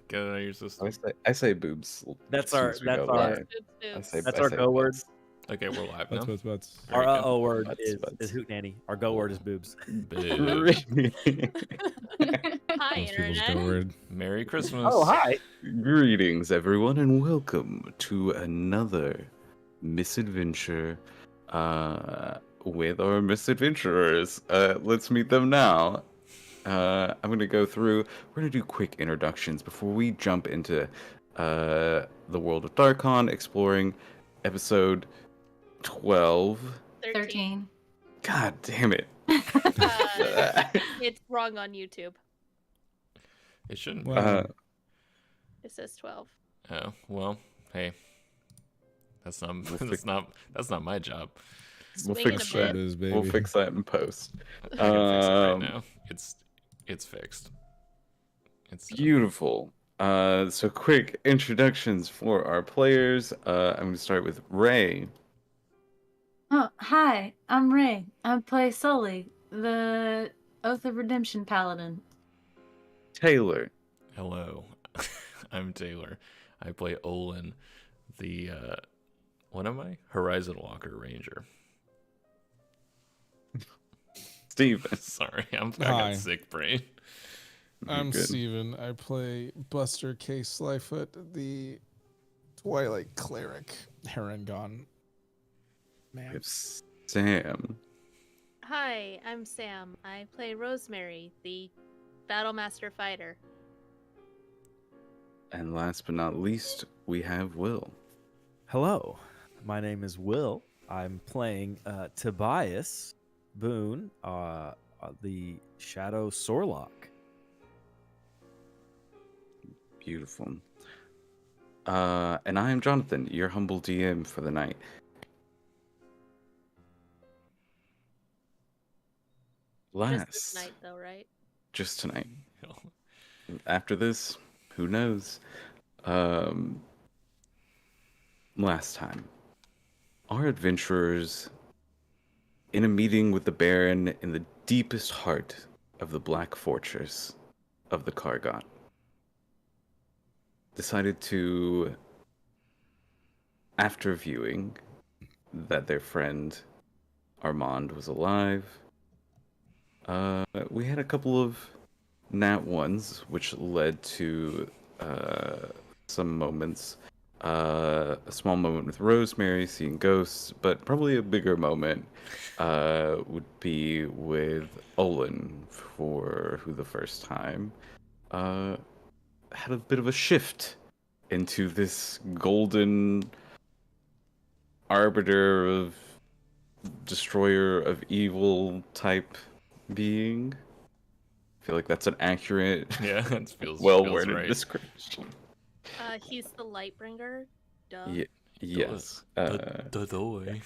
Get it out of your system. I say boobs. That's as soon our as we go that's our live. That's our go word. butts. Okay, we're live now. Butts. Very Our good. uh-oh word Butts, is butts. hootenanny. Our go word is boobs. Boobs. Hi, Most people's Internet. go word. Merry Christmas. Oh, hi. Greetings, everyone, and welcome to another misadventure with our misadventurers. Let's meet them now. I'm going to go through. We're going to do quick introductions before we jump into the world of Darkon, exploring episode 12. 13. God damn it. It's wrong on YouTube. It shouldn't be. Wow. It says 12. Oh, well, hey. That's not my job. We'll Swing fix it a bit. that. Biz, baby. We'll fix that in post. I can fix it right now. It's fixed. It's Beautiful. So quick introductions for our players. I'm going to start with Ray. Oh, hi, I'm Ray. I play Sully, the Oath of Redemption Paladin. Taylor. Hello. I'm Taylor. I play Olin, the what am I? Horizon Walker Ranger. Steven. Sorry, I Hi. got sick brain. I'm Good. Steven. I play Buster K. Slyfoot, the Twilight Cleric, Harangon. We Man. have Sam. Hi, I'm Sam. I play Rosemary, the Battlemaster Fighter. And last but not least, we have Will. Hello. My name is Will. I'm playing Tobias Boone, the Shadow Sorlock. Beautiful. And I am Jonathan, your humble DM for the night. Just Last, this night, though, right? just tonight. After this, who knows? Last time, our adventurers, in a meeting with the Baron in the deepest heart of the Black Fortress of the Kargot, decided to, after viewing that their friend Armand was alive, we had a couple of nat ones, which led to some moments. A small moment with Rosemary seeing ghosts, but probably a bigger moment would be with Olin, for who the first time had a bit of a shift into this golden arbiter of destroyer of evil type being. I feel like that's an accurate, Yeah, it feels well-worded right. description. He's the Lightbringer. Duh. Yes. Doy.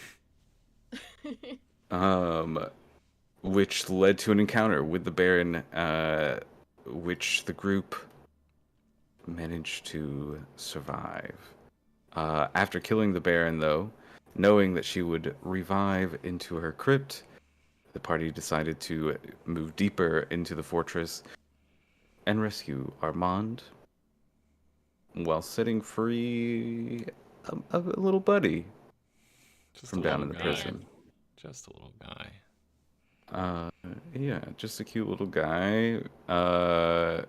Which led to an encounter with the Baron, which the group managed to survive. After killing the Baron, though, knowing that she would revive into her crypt, the party decided to move deeper into the fortress and rescue Armand, while setting free a little buddy Just from a down little in the guy. prison. Just a little guy. Yeah, just a cute little guy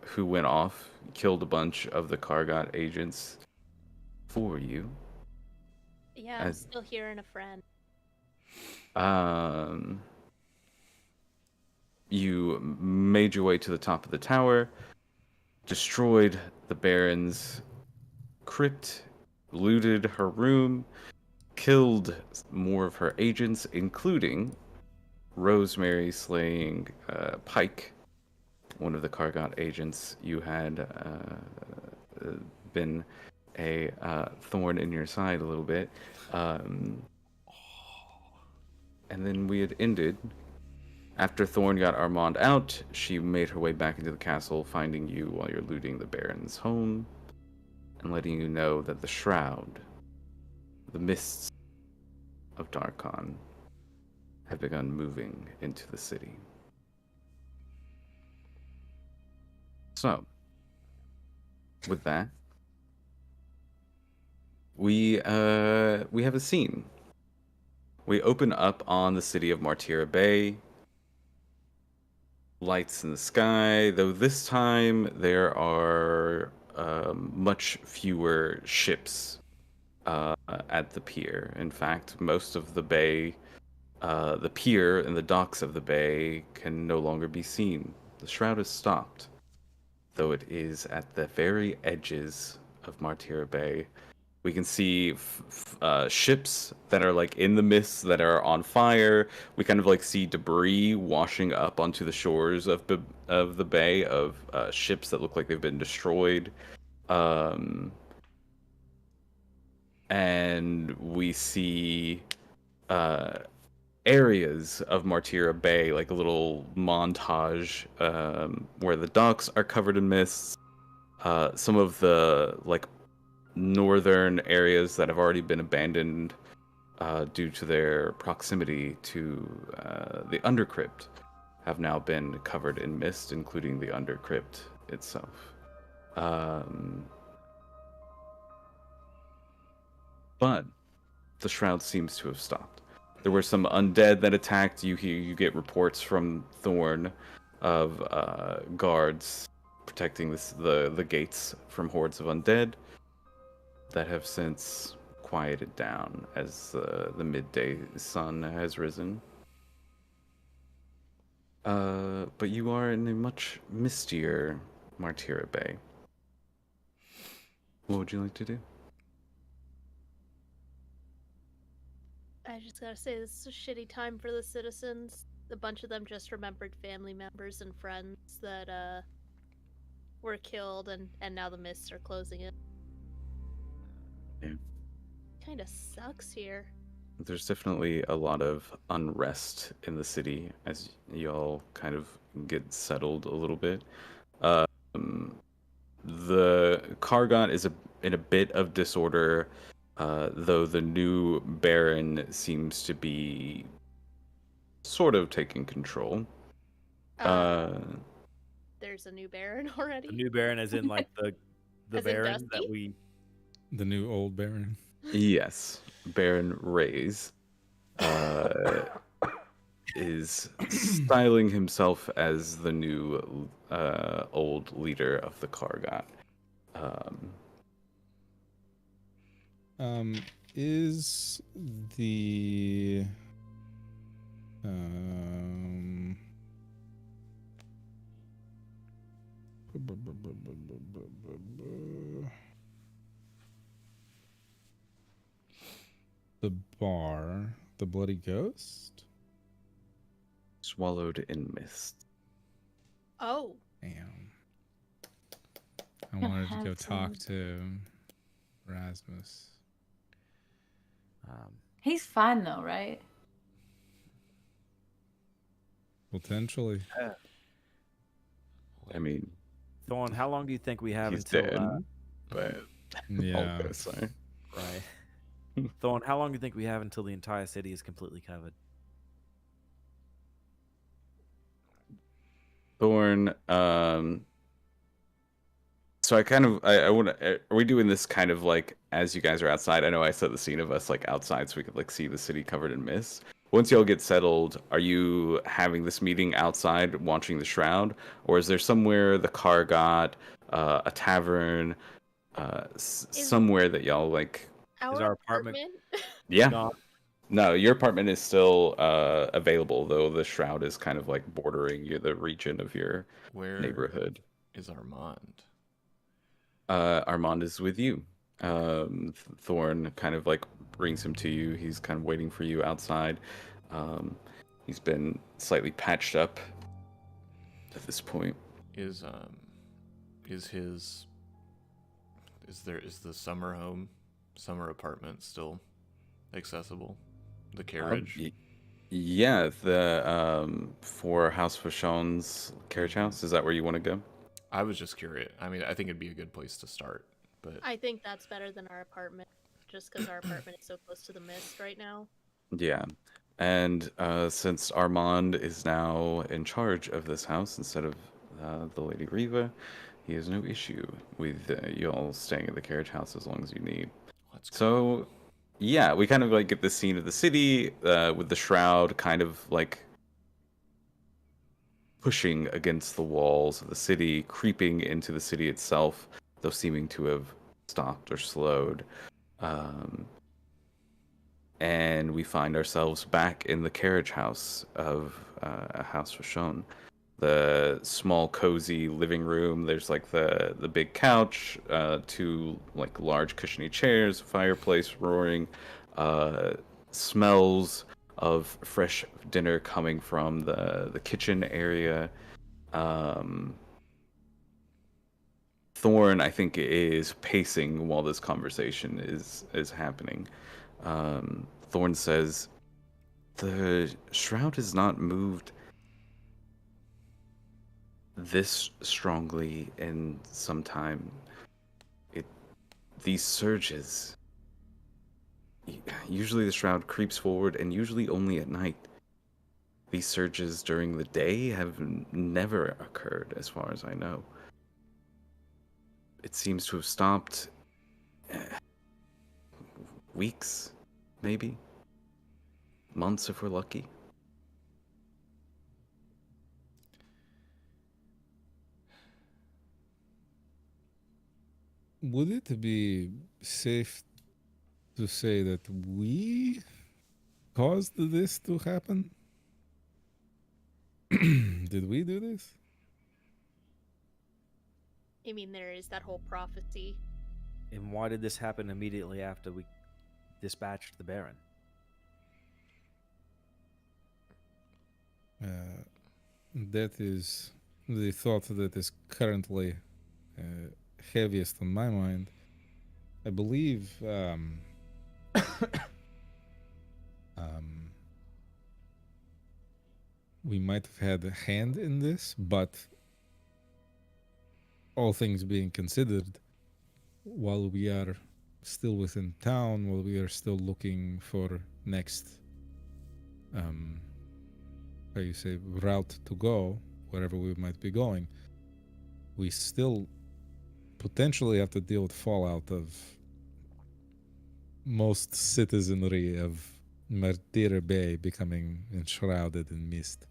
who went off, killed a bunch of the Kargot agents for you. Yeah, I'm As- still hearing a friend. You made your way to the top of the tower, destroyed the Baron's crypt, looted her room, killed more of her agents, including Rosemary slaying Pike, one of the Kargot agents. You had been a thorn in your side a little bit. And then we had ended. After Thorn got Armand out, she made her way back into the castle, finding you while you're looting the Baron's home, and letting you know that the Shroud, the mists of Darkon, have begun moving into the city. So, with that, we have a scene. We open up on the city of Martira Bay. Lights in the sky, though this time there are much fewer ships at the pier. In fact, most of the bay, the pier and the docks of the bay can no longer be seen. The Shroud is stopped, though it is at the very edges of Martira Bay. We can see ships that are like in the mist that are on fire. We kind of like see debris washing up onto the shores of the bay of ships that look like they've been destroyed. And we see areas of Martira Bay, like a little montage where the docks are covered in mist. Some of the like northern areas that have already been abandoned due to their proximity to the undercrypt have now been covered in mist, including the undercrypt itself. But the Shroud seems to have stopped. There were some undead that attacked. You get reports from Thorn of guards protecting the gates from hordes of undead that have since quieted down as the midday sun has risen. But you are in a much mistier Martira Bay. What would you like to do? I just gotta say, this is a shitty time for the citizens. A bunch of them just remembered family members and friends that were killed, and now the mists are closing in. Yeah. Kind of sucks here. There's definitely a lot of unrest in the city as y'all kind of get settled a little bit. The Kargot is in a bit of disorder, though the new Baron seems to be sort of taking control. There's a new Baron already. The new Baron, as in like the As in Baron Dusty? that we. The new old Baron. Yes, Baron Reyes is styling himself as the new old leader of the Kargot. Is the the bar the Bloody Ghost? Swallowed in mist. Oh, Damn. I wanted to go have talk some- to Rasmus. He's fine though, right? Potentially. I mean, Thorn, how long do you think we have he's until? dead, but Yeah. also. Right. Thorn, how long do you think we have until the entire city is completely covered? Thorn, so I want to, are we doing this kind of like as you guys are outside? I know I set the scene of us like outside so we could like see the city covered in mist. Once y'all get settled, are you having this meeting outside watching the Shroud? Or is there somewhere the car got, a tavern, somewhere that y'all like? our apartment- Yeah. Gone? No, your apartment is still available, though the Shroud is kind of like bordering the region of your Where neighborhood. is Armand? Armand is with you. Thorn kind of like brings him to you. He's kind of waiting for you outside. He's been slightly patched up at this point. Is the summer apartment still accessible? The carriage? Yeah, the for House Fauchon's carriage house. Is that where you want to go? I was just curious. I mean, I think it'd be a good place to start, but I think that's better than our apartment, just because our apartment is so close to the mist right now. Yeah. And since Armand is now in charge of this house instead of the Lady Riva, he has no issue with you all staying at the carriage house as long as you need. Let's go. So, yeah, we kind of like get the scene of the city with the shroud kind of like pushing against the walls of the city, creeping into the city itself, though seeming to have stopped or slowed. And we find ourselves back in the carriage house of a house Rashon. The small, cozy living room. There's like the big couch, two like large cushiony chairs, fireplace roaring, smells of fresh dinner coming from the kitchen area. Thorn, I think, is pacing while this conversation is happening. Thorn says, "The shroud has not moved this strongly in some time. These surges. Usually the shroud creeps forward, and usually only at night. These surges during the day have never occurred, as far as I know. It seems to have stopped weeks, maybe months if we're lucky." Would it be safe to say that we caused this to happen? Did we do this? I mean, there is that whole prophecy. And why did this happen immediately after we dispatched the Baron? That is the thought that is currently heaviest on my mind. I believe we might have had a hand in this, but all things being considered, while we are still within town, while we are still looking for next how you say route to go, wherever we might be going, we still potentially have to deal with fallout of most citizenry of Martyr Bay becoming enshrouded in mist.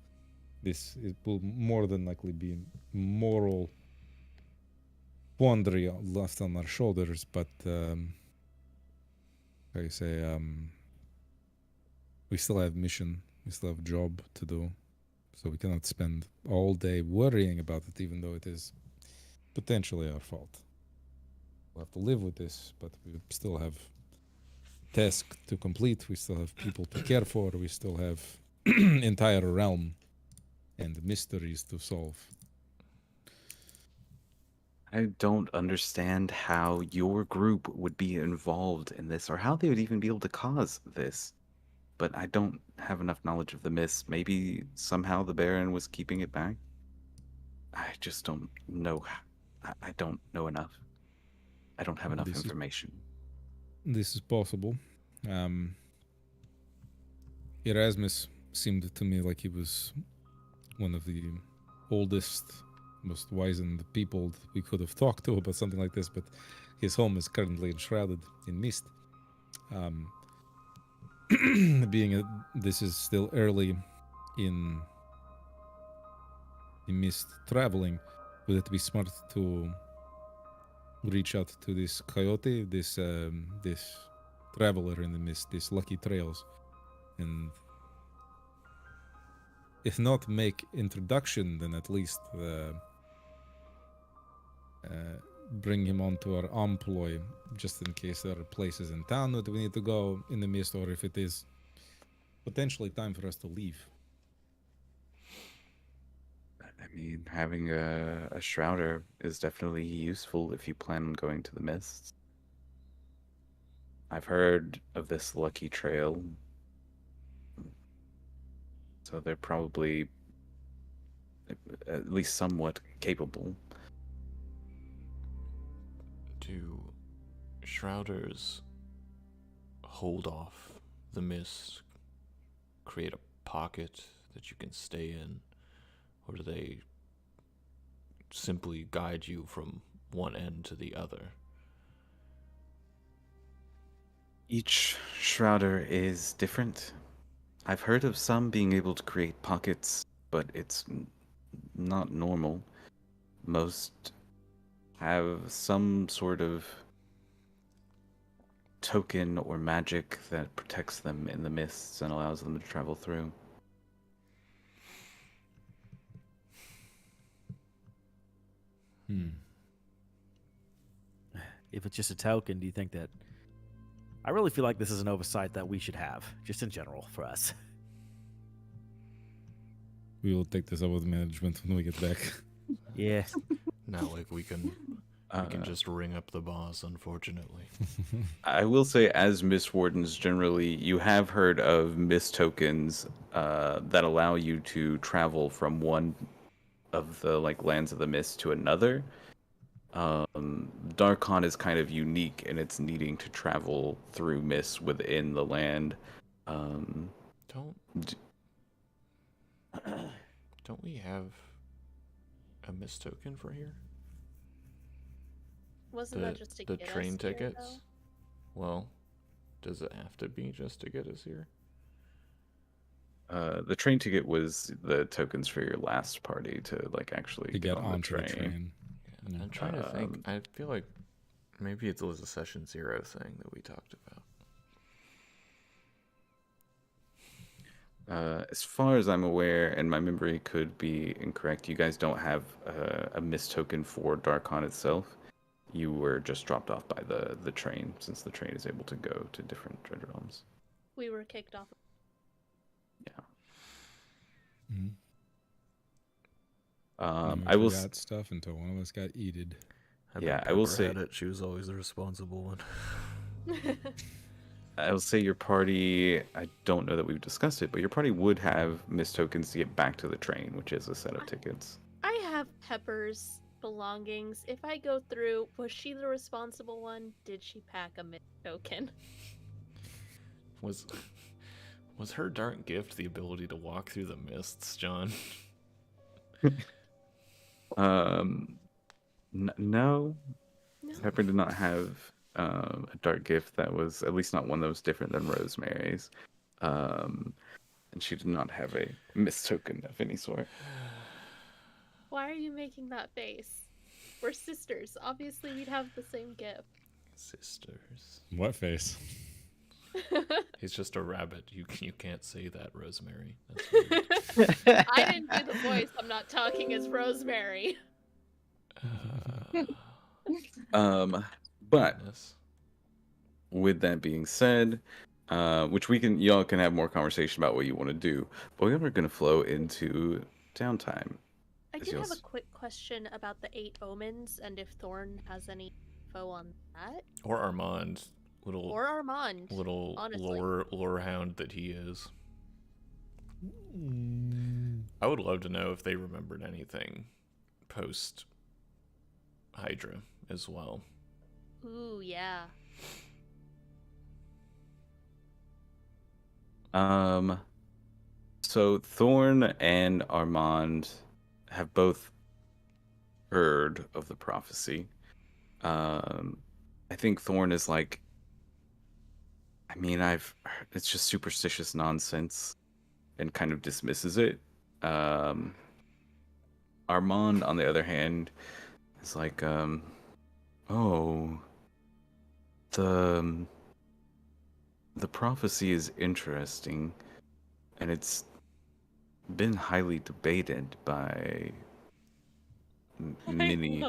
It will more than likely be moral quandary left on our shoulders, but how you say we still have mission, we still have job to do, so we cannot spend all day worrying about it, even though it is potentially our fault. We'll have to live with this, but we still have tasks to complete, we still have people to care for, we still have entire realm and mysteries to solve. I don't understand how your group would be involved in this, or how they would even be able to cause this. But I don't have enough knowledge of the mist. Maybe somehow the Baron was keeping it back? I just don't know. I don't know enough. I don't have enough information. This is possible. Erasmus seemed to me like he was one of the oldest, most wizened people we could have talked to about something like this, but his home is currently enshrouded in mist. This is still early in the mist traveling, would it be smart to reach out to this coyote, this traveler in the mist, this Lucky Trails, and if not make introduction, then at least bring him onto our employ, just in case there are places in town that we need to go in the mist, or if it is potentially time for us to leave. I mean, having a shrouder is definitely useful if you plan on going to the mists. I've heard of this Lucky Trail, so they're probably at least somewhat capable. Do shrouders hold off the mist, create a pocket that you can stay in, or do they simply guide you from one end to the other. Each Shrouder is different. I've heard of some being able to create pockets, but it's not normal. Most have some sort of token or magic that protects them in the mists and allows them to travel through. If it's just a token, do you think that... I really feel like this is an oversight that we should have, just in general, for us. We will take this up with management when we get back. Yeah. Not like we can just ring up the boss, unfortunately. I will say, as Mist Wardens, generally, you have heard of Mist tokens that allow you to travel from one of the lands of the mist to another. Darkon is kind of unique in its needing to travel through mist within the land. Don't we have a mist token for here? Wasn't that just to the get train us here, tickets? though? Well, does it have to be just to get us here? The train ticket was the tokens for your last party to actually To get on onto the train. Yeah, I'm trying to think. I feel like maybe it was a session 0 thing that we talked about. As far as I'm aware, and my memory could be incorrect, you guys don't have a mist token for Darkon itself. You were just dropped off by the train, since the train is able to go to different Dread Realms. We were kicked off. Mhm. I will. Forgot stuff until one of us got eated. I will say had it. She was always the responsible one. I will say your party. I don't know that we've discussed it, but your party would have mist tokens to get back to the train, which is a set of tickets. I have Pepper's belongings. If I go through, was she the responsible one? Did she pack a mist token? Was her dark gift the ability to walk through the mists, John? No. No. Pepper did not have a dark gift that was, at least not one that was different than Rosemary's. And she did not have a mist token of any sort. Why are you making that face? We're sisters. Obviously, we'd have the same gift. Sisters. What face? He's just a rabbit. You can't say that, Rosemary. That's weird. I didn't do the voice. I'm not talking as Rosemary. But Yes. with that being said, which y'all can have more conversation about what you want to do, but we are going to flow into downtime. I As did you'll have a s- quick question about the 8 omens and if Thorn has any info on that. Or Armand, little Armand. honestly. lore hound that he is. I would love to know if they remembered anything post Hydra as well. Ooh, yeah. So Thorn and Armand have both heard of the prophecy. I think Thorn is it's just superstitious nonsense and kind of dismisses it. Armand, on the other hand, is oh, the prophecy is interesting, and it's been highly debated by many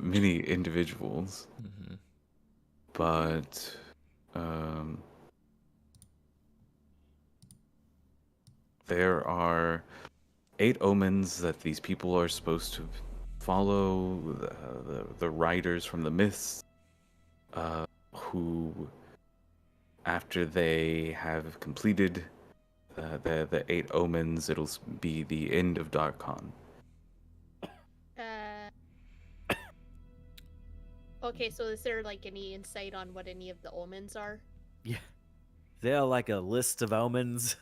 many individuals, Mm-hmm. but there are 8 omens that these people are supposed to follow. The riders from the myths, who, after they have completed the 8 omens, it'll be the end of Darkon. Okay, so is there any insight on what any of the omens are? Yeah. Is there like a list of omens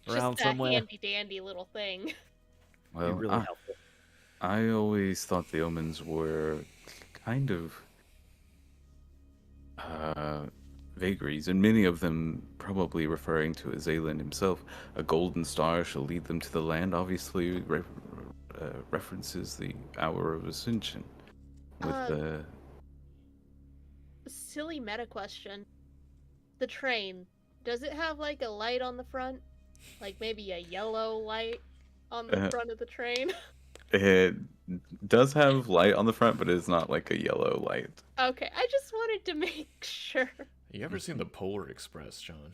around Just a somewhere? handy dandy little thing. Be Well, really helpful. I always thought the omens were kind of vagaries, and many of them probably referring to Azalin himself. A golden star shall lead them to the land. Obviously, references the hour of ascension. With Uh, the Silly meta question. The train, does it have like a light on the front? Like maybe a yellow light on the Uh, front of the train? it does have light on the front, but it's not like a yellow light. Okay, I just wanted to make sure. You ever seen the Polar Express, John?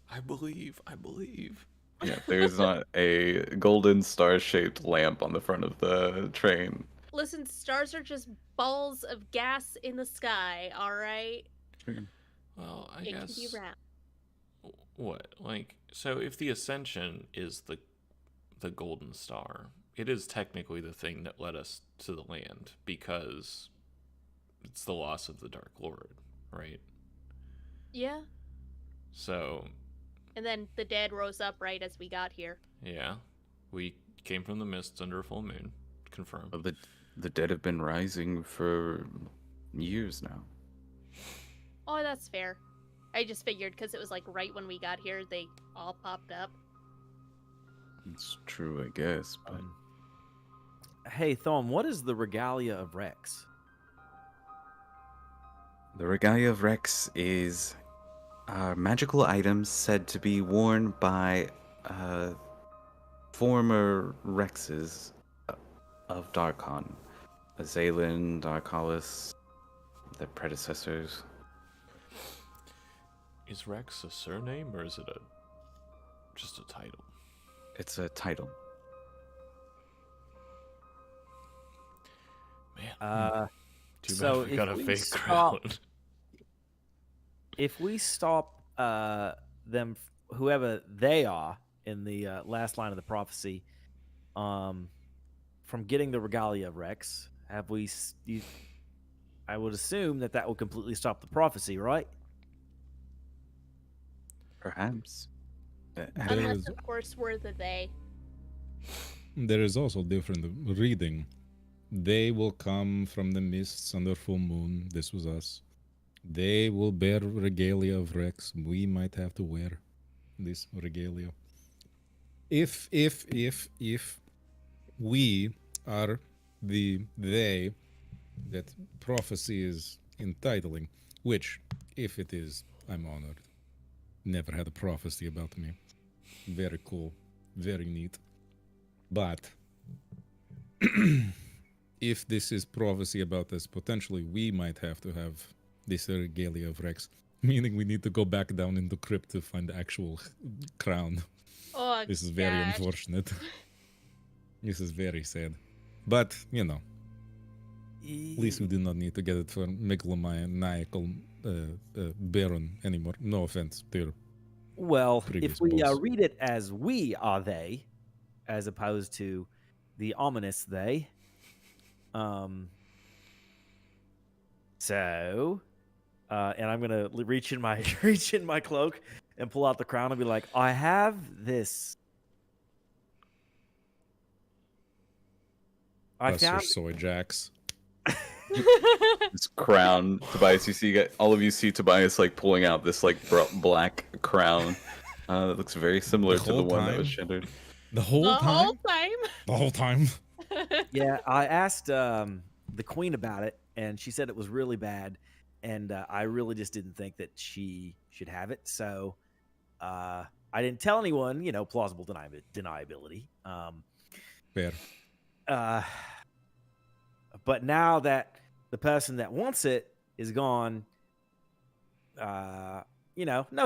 I believe. Yeah, there's not a golden star-shaped lamp on the front of the train. Listen, stars are just balls of gas in the sky, alright? Well, I It can guess. be round. What? Like, so if the Ascension is the golden star, it is technically the thing that led us to the land because it's the loss of the Dark Lord, right? Yeah. So, And then the dead rose up right as we got here. yeah, we came from the mists under a full moon. Confirmed. Well, the dead have been rising for years now. Oh, that's fair. I just figured because it was like right when we got here, they all popped up. It's true, I guess, but Hey, Thom, what is the regalia of Rex? the Regalia of Rex is magical items said to be worn by former Rexes of Darkon. Azalin, Darkalis, their predecessors. Is Rex a surname or is it just a title? It's a title. Man, too bad so we got a if we fake stop- crown. If we stop them, whoever they are, in the last line of the prophecy, from getting the regalia of Rex, have we? I would assume that will completely stop the prophecy, right? Perhaps. Unless, is- of course, we're the they. There is also different reading. They will come from the mists under full moon. This was us. They will bear regalia of Rex. We might have to wear this regalia. If we are the they that prophecy is entitling, which, if it is, I'm honored. Never had a prophecy about me. Very cool. Very neat. But if this is prophecy about us, potentially we might have to have this regalia of Rex, meaning we need to go back down in the crypt to find the actual crown. Oh, This is very gosh. unfortunate. This is very sad. But, you know, at least we do not need to get it for megalomaniacal Baron anymore. No offense, dear. Well, Previous if we boss. read it as we are they, as opposed to the ominous they, so, and I'm gonna reach in my cloak and pull out the crown and be like, I have this. I Plus your found soy jacks. This crown, Tobias, all of you see Tobias like pulling out this like black crown that looks very similar The to the whole one that was time? shattered. The whole The time? whole time. The whole time? Yeah, I asked the queen about it, and she said it was really bad, and I really just didn't think that she should have it. So I didn't tell anyone. Plausible deniability. Fair. But now that the person that wants it is gone, no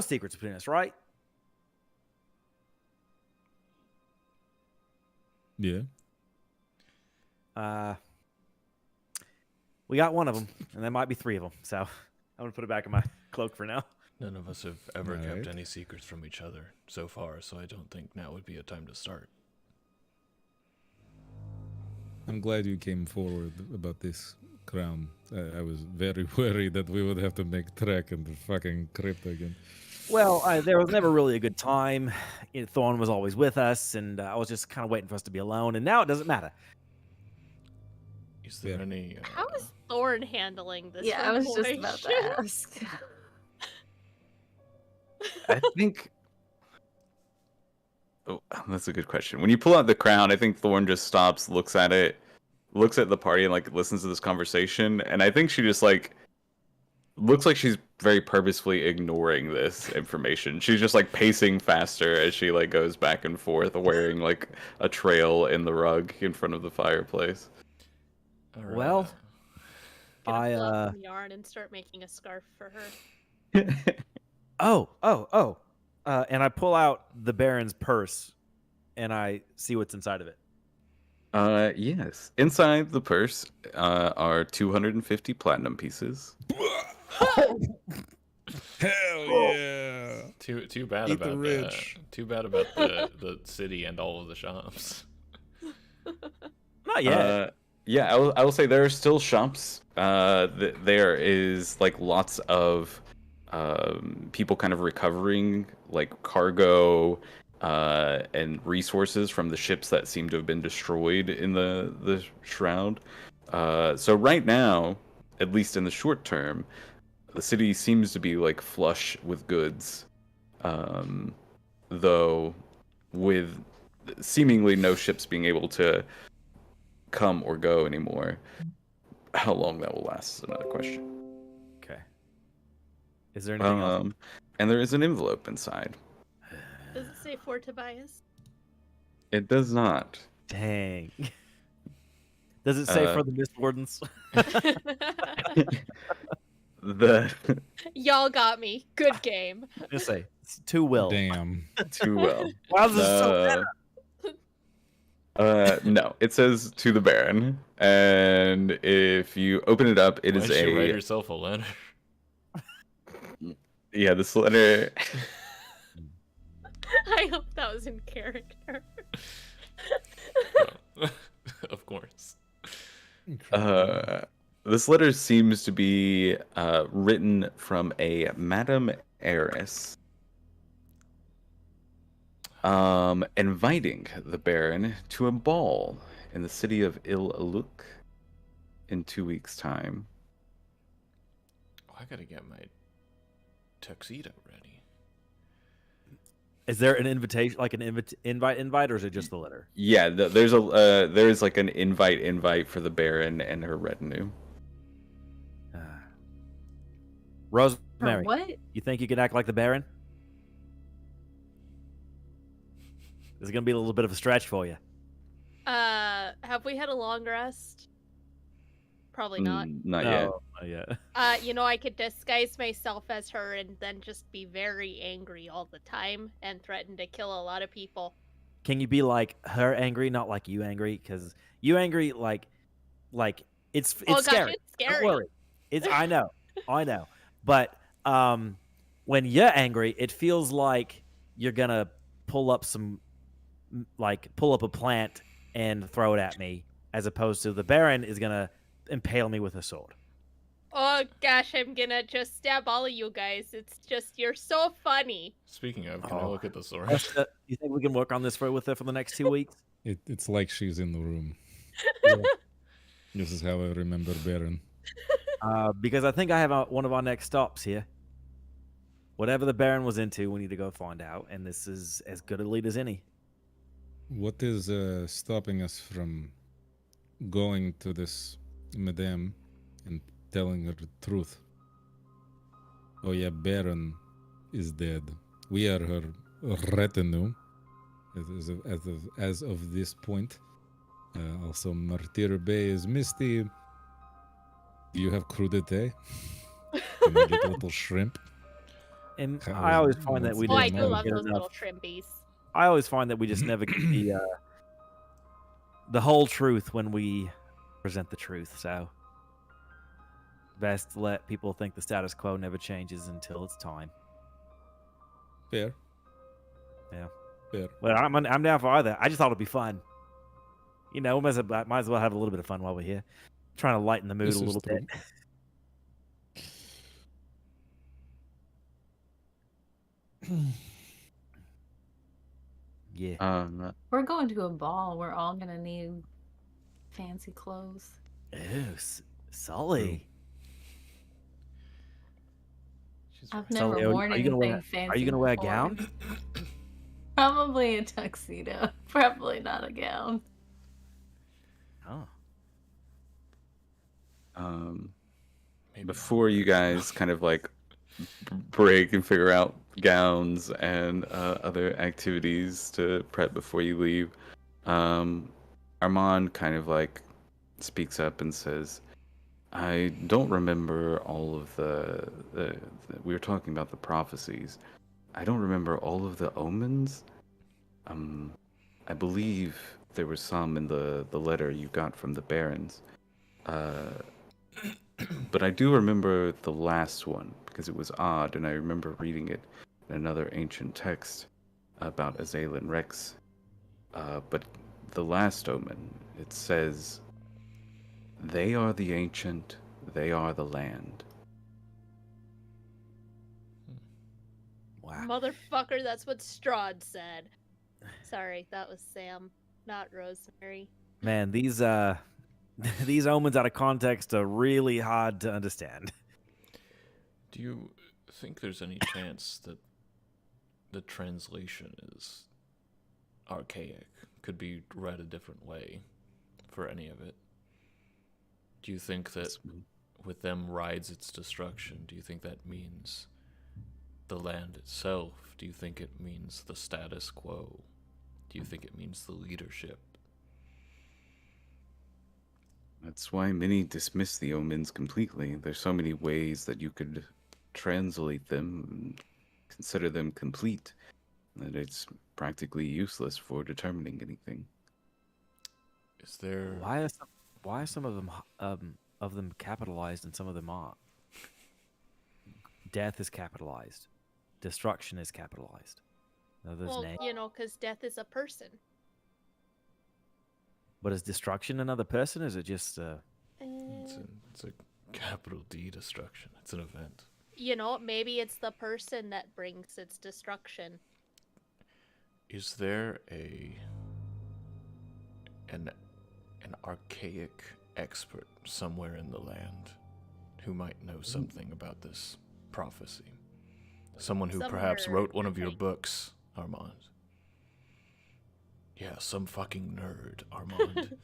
secrets between us, right? Yeah. We got one of them, and there might be three of them. So I'm gonna put it back in my cloak for now. None of us have ever kept Alright. any secrets from each other so far, so I don't think now would be a time to start. I'm glad you came forward about this crown. I was very worried that we would have to make trek in the fucking crypt again. Well, there was never really a good time. Thorn was always with us, and I was just kind of waiting for us to be alone. And now it doesn't matter. Is there any? How is Thorn handling this? Yeah, I was just about to ask. I think. Oh, that's a good question. When you pull out the crown, I think Thorn just stops, looks at it, looks at the party, and like listens to this conversation. And I think she just like looks like she's very purposefully ignoring this information. She's just like pacing faster as she like goes back and forth, wearing like a trail in the rug in front of the fireplace. Well, Gonna pull out some yarn and start making a scarf for her. Oh. And I pull out the Baron's purse, and I see what's inside of it. Yes. Inside the purse are 250 platinum pieces. Hell yeah! Too bad Eat about the the rich. too bad about the city and all of the shops. Not yet. Yeah, I will say there are still shops. There is like lots of people kind of recovering like cargo and resources from the ships that seem to have been destroyed in the Shroud. So right now, at least in the short term, the city seems to be like flush with goods, though with seemingly no ships being able to come or go anymore. How long that will last is another question. Okay. Is there anything else? And there is an envelope inside. Does it say for Tobias? It does not. Dang. Does it say for the Mistwardens? The Y'all got me. Good game. Just say it's too well. Damn. too well. Why is this so meta? No, it says to the Baron, and if you open it up, it Why is did you write a yourself a letter? yeah. This letter. I hope that was in character. Of course. This letter seems to be written from a Madame Heiress, inviting the Baron to a ball in the city of Il-Aluk in 2 weeks' time. Oh, I gotta get my tuxedo ready. Is there an invitation, like an invite, or is it just the letter? Yeah, there's like an invite for the Baron and her retinue. Rosemary, What? you think you can act like the Baron? This is gonna be a little bit of a stretch for you. Have we had a long rest? Probably not. Not yet. No, not yet. I could disguise myself as her and then just be very angry all the time and threaten to kill a lot of people. Can you be like her angry, not like you angry? Because you angry, like it's Oh, gosh, scary. it's scary. Don't worry. I know. But when you're angry, it feels like you're gonna pull up a plant and throw it at me, as opposed to the Baron is gonna impale me with a sword. Oh gosh, I'm gonna just stab all of you guys. It's just, you're so funny. Speaking of, can I look at the sword? You think we can work on this with her for the next 2 weeks? It's like she's in the room. This is how I remember Baron. Because I think I have one of our next stops here. Whatever the Baron was into, we need to go find out, and this is as good a lead as any. What is stopping us from going to this Madame and telling her the truth? Oh yeah, Baron is dead. We are her retinue as of this point. Also, Martyr Bay is misty. Do you have crudité? Can I get a little shrimp? And How I always find that we Oh, I just do never love get those enough. little shrimpies. I always find that we just never get the whole truth when we present the truth. So best to let people think the status quo never changes until it's time. Fair. Yeah. Fair. But I'm down for either. I just thought it'd be fun. We might as well have a little bit of fun while we're here. Trying to lighten the mood This a is little true. bit. Yeah. We're going to a ball. We're all gonna need fancy clothes. Oh, Sully. She's I've right. never Sully, worn are you gonna wear? anything Are you fancy gonna wear a before. gown? Probably a tuxedo. Probably not a gown. Oh. Maybe Before you guys kind of like break and figure out gowns and other activities to prep before you leave, Armand kind of like speaks up and says, I don't remember all of the we were talking about the prophecies. I don't remember all of the omens. I believe there were some in the letter you got from the barons. But I do remember the last one because it was odd, and I remember reading it in another ancient text about Azael and Rex. But the last omen, it says, they are the ancient, they are the land. Wow. Motherfucker, that's what Strahd said. Sorry, that was Sam, not Rosemary. Man, these these omens out of context are really hard to understand. Do you think there's any chance that the translation is archaic? Could be read a different way for any of it? Do you think that with them rides its destruction, do you think that means the land itself? Do you think it means the status quo? Do you think it means the leadership? That's why many dismiss the omens completely. There's so many ways that you could translate them and consider them complete that it's practically useless for determining anything. Is there... Why are some of them capitalized and some of them aren't? Death is capitalized. Destruction is capitalized. Others Well, name. you know, because death is a person. But is destruction another person? Or is it just It's a capital D destruction. It's an event. You know, maybe it's the person that brings its destruction. Is there an archaic expert somewhere in the land who might know something about this prophecy? Someone who Some perhaps nerd, wrote one I of your think. books, Armand. Yeah, some fucking nerd, Armand.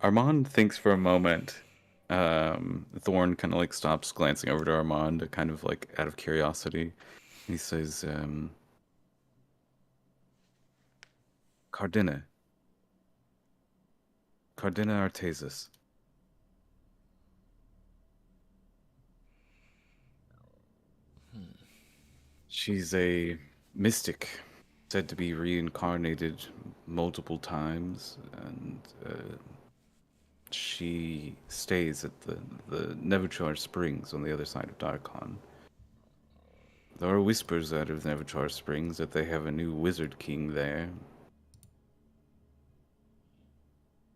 Armand thinks for a moment. Thorn kind of like stops glancing over to Armand, kind of like out of curiosity. He says, Cardina. Cardina Artesis. She's a mystic, said to be reincarnated multiple times, and she stays at the Neverchar Springs on the other side of Darkon. There are whispers out of Neverchar Springs that they have a new wizard king there.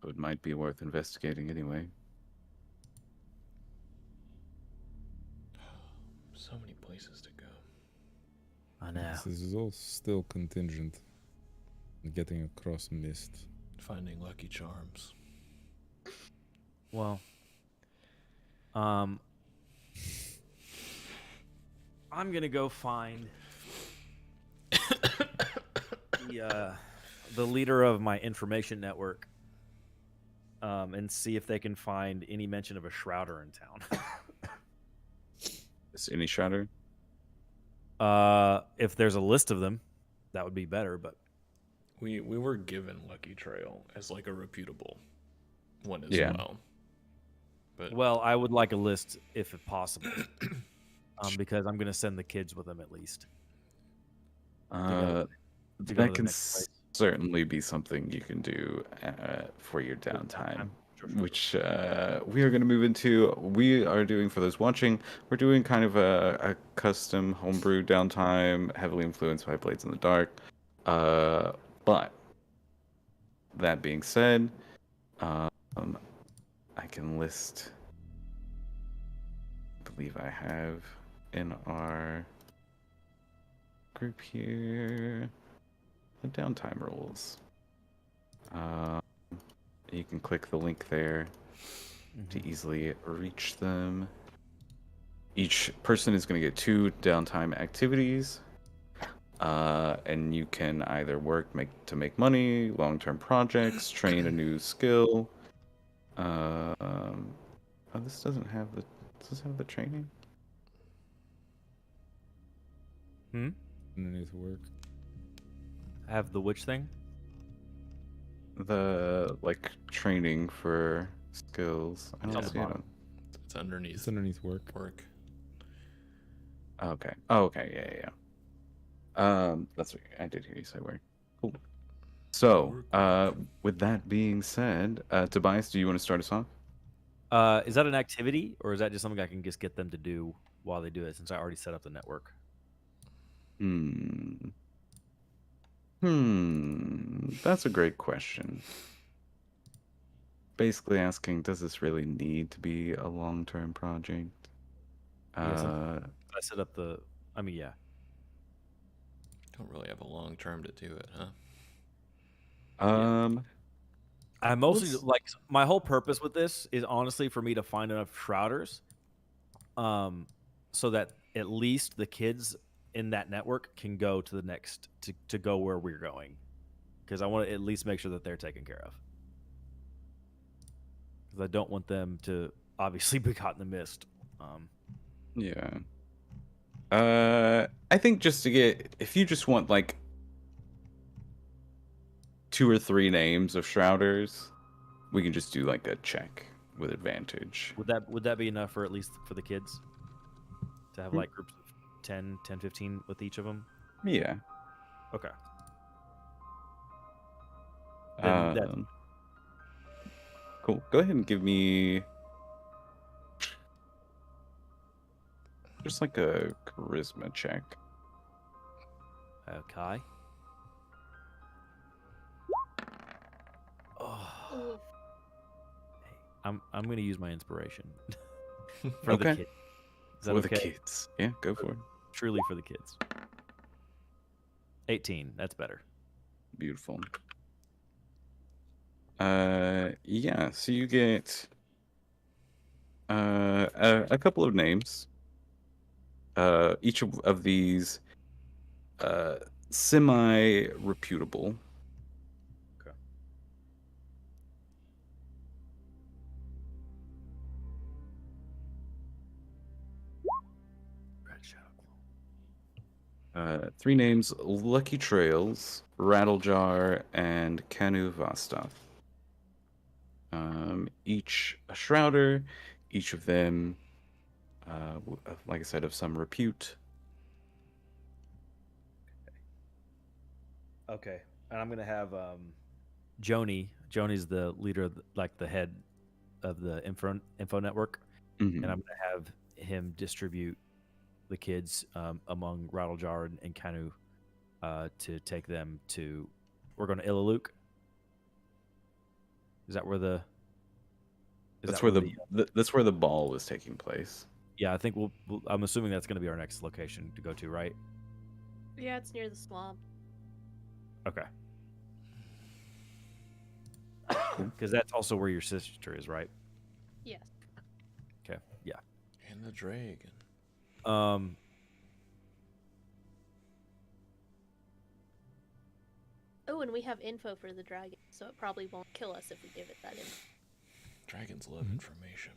So it might be worth investigating anyway. So many places to go. I know. This is all still contingent on getting across mist. Finding Lucky Charms. Well, I'm gonna go find the leader of my information network, and see if they can find any mention of a Shrouder in town. Is any Shrouder? If there's a list of them, that would be better. But We were given Lucky Trail as like a reputable one as Yeah. well. But well, I would like a list if possible, because I'm gonna send the kids with them at least. to go That to the can next place. certainly be something you can do for your downtime. Sure. Which we are going to move into. We are doing, for those watching, we're doing kind of a custom homebrew downtime, heavily influenced by Blades in the Dark. But that being said, I can list believe I have in our group here the downtime rules. You can click the link there to easily reach them. Each person is going to get 2 downtime activities. And you can either work to make money, long-term projects, train a new skill. Oh, this doesn't have the. Does this have the training? Underneath work. Have the which thing? The training for skills. I It's don't on the see it. bottom. It's underneath. It's underneath work. Work. Okay. Oh, okay. Yeah. That's what I did hear you say. Work. Cool. So, with that being said, Tobias, do you want to start us off? Is that an activity, or is that just something I can just get them to do while they do it, since I already set up the network? That's a great question. Basically asking, does this really need to be a long-term project? Yes, I set up the. I mean, yeah. Don't really have a long term to do it, huh? I mostly Let's- like my whole purpose with this is honestly for me to find enough shrouders, so that at least the kids in that network can go to the next to go where we're going, because I want to at least make sure that they're taken care of. Because I don't want them to obviously be caught in the mist. Yeah. I think just to get, if you just want 2 or 3 names of shrouders, we can just do a check with advantage. Would that be enough for at least for the kids to have groups of 10, 15 with each of them? Yeah. Okay. Then that, Cool. Go ahead and give me just a charisma check. okay. Oh, Ooh. I'm gonna use my inspiration for Okay. the kids. Is that For okay? the kids. Yeah, go for it. Truly for the kids. 18. That's better. Beautiful. Yeah, so you get a couple of names. Each of these semi-reputable. Okay. Red Shadow Claw. 3 names: Lucky Trails, Rattlejar, and Kanu Vastath. Each a shrouder, each of them, like I said, of some repute. Okay. And I'm gonna have Joni. Joni's the leader of the head of the info network. Mhm. And I'm gonna have him distribute the kids among Rattlejar and Kanu to take them to. We're going to Illaluk. Is that where the? That's where that's where the ball was taking place. Yeah, I think we'll. I'm assuming that's going to be our next location to go to, right? Yeah, it's near the swamp. Okay. Because that's also where your sister is, right? Yes. Okay. Yeah. And the dragon. Oh, and we have info for the dragon, so it probably won't kill us if we give it that info. Dragons love information.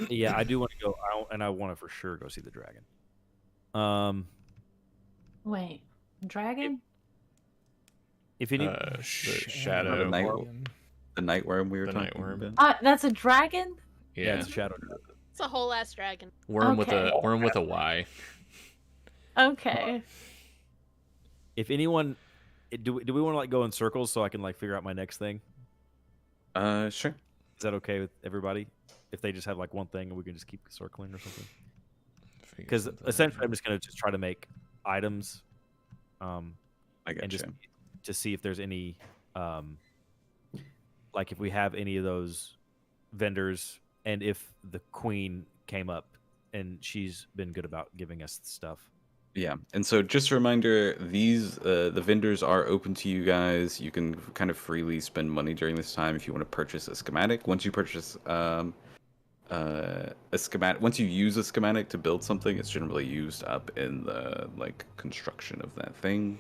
Yeah, I do want to go, and I want to for sure go see the dragon. Wait, dragon? If you need, The shadow. The nightworm we were The talking nightworm. about. That's a dragon? yeah, Yeah, it's a shadow dragon. It's a whole ass dragon. worm with Okay. a Y. Okay. If anyone, do we want to go in circles so I can figure out my next thing? Sure. Is that okay with everybody? If they just have one thing and we can just keep circling or something? Because essentially, I'm just gonna try to make items, I got and just you. to see if there's any, if we have any of those vendors, and if the queen came up and she's been good about giving us stuff. Yeah, and so just a reminder, these the vendors are open to you guys. You can kind of freely spend money during this time if you want to purchase a schematic. Once you purchase a schematic, once you use a schematic to build something, it's generally used up in the like construction of that thing.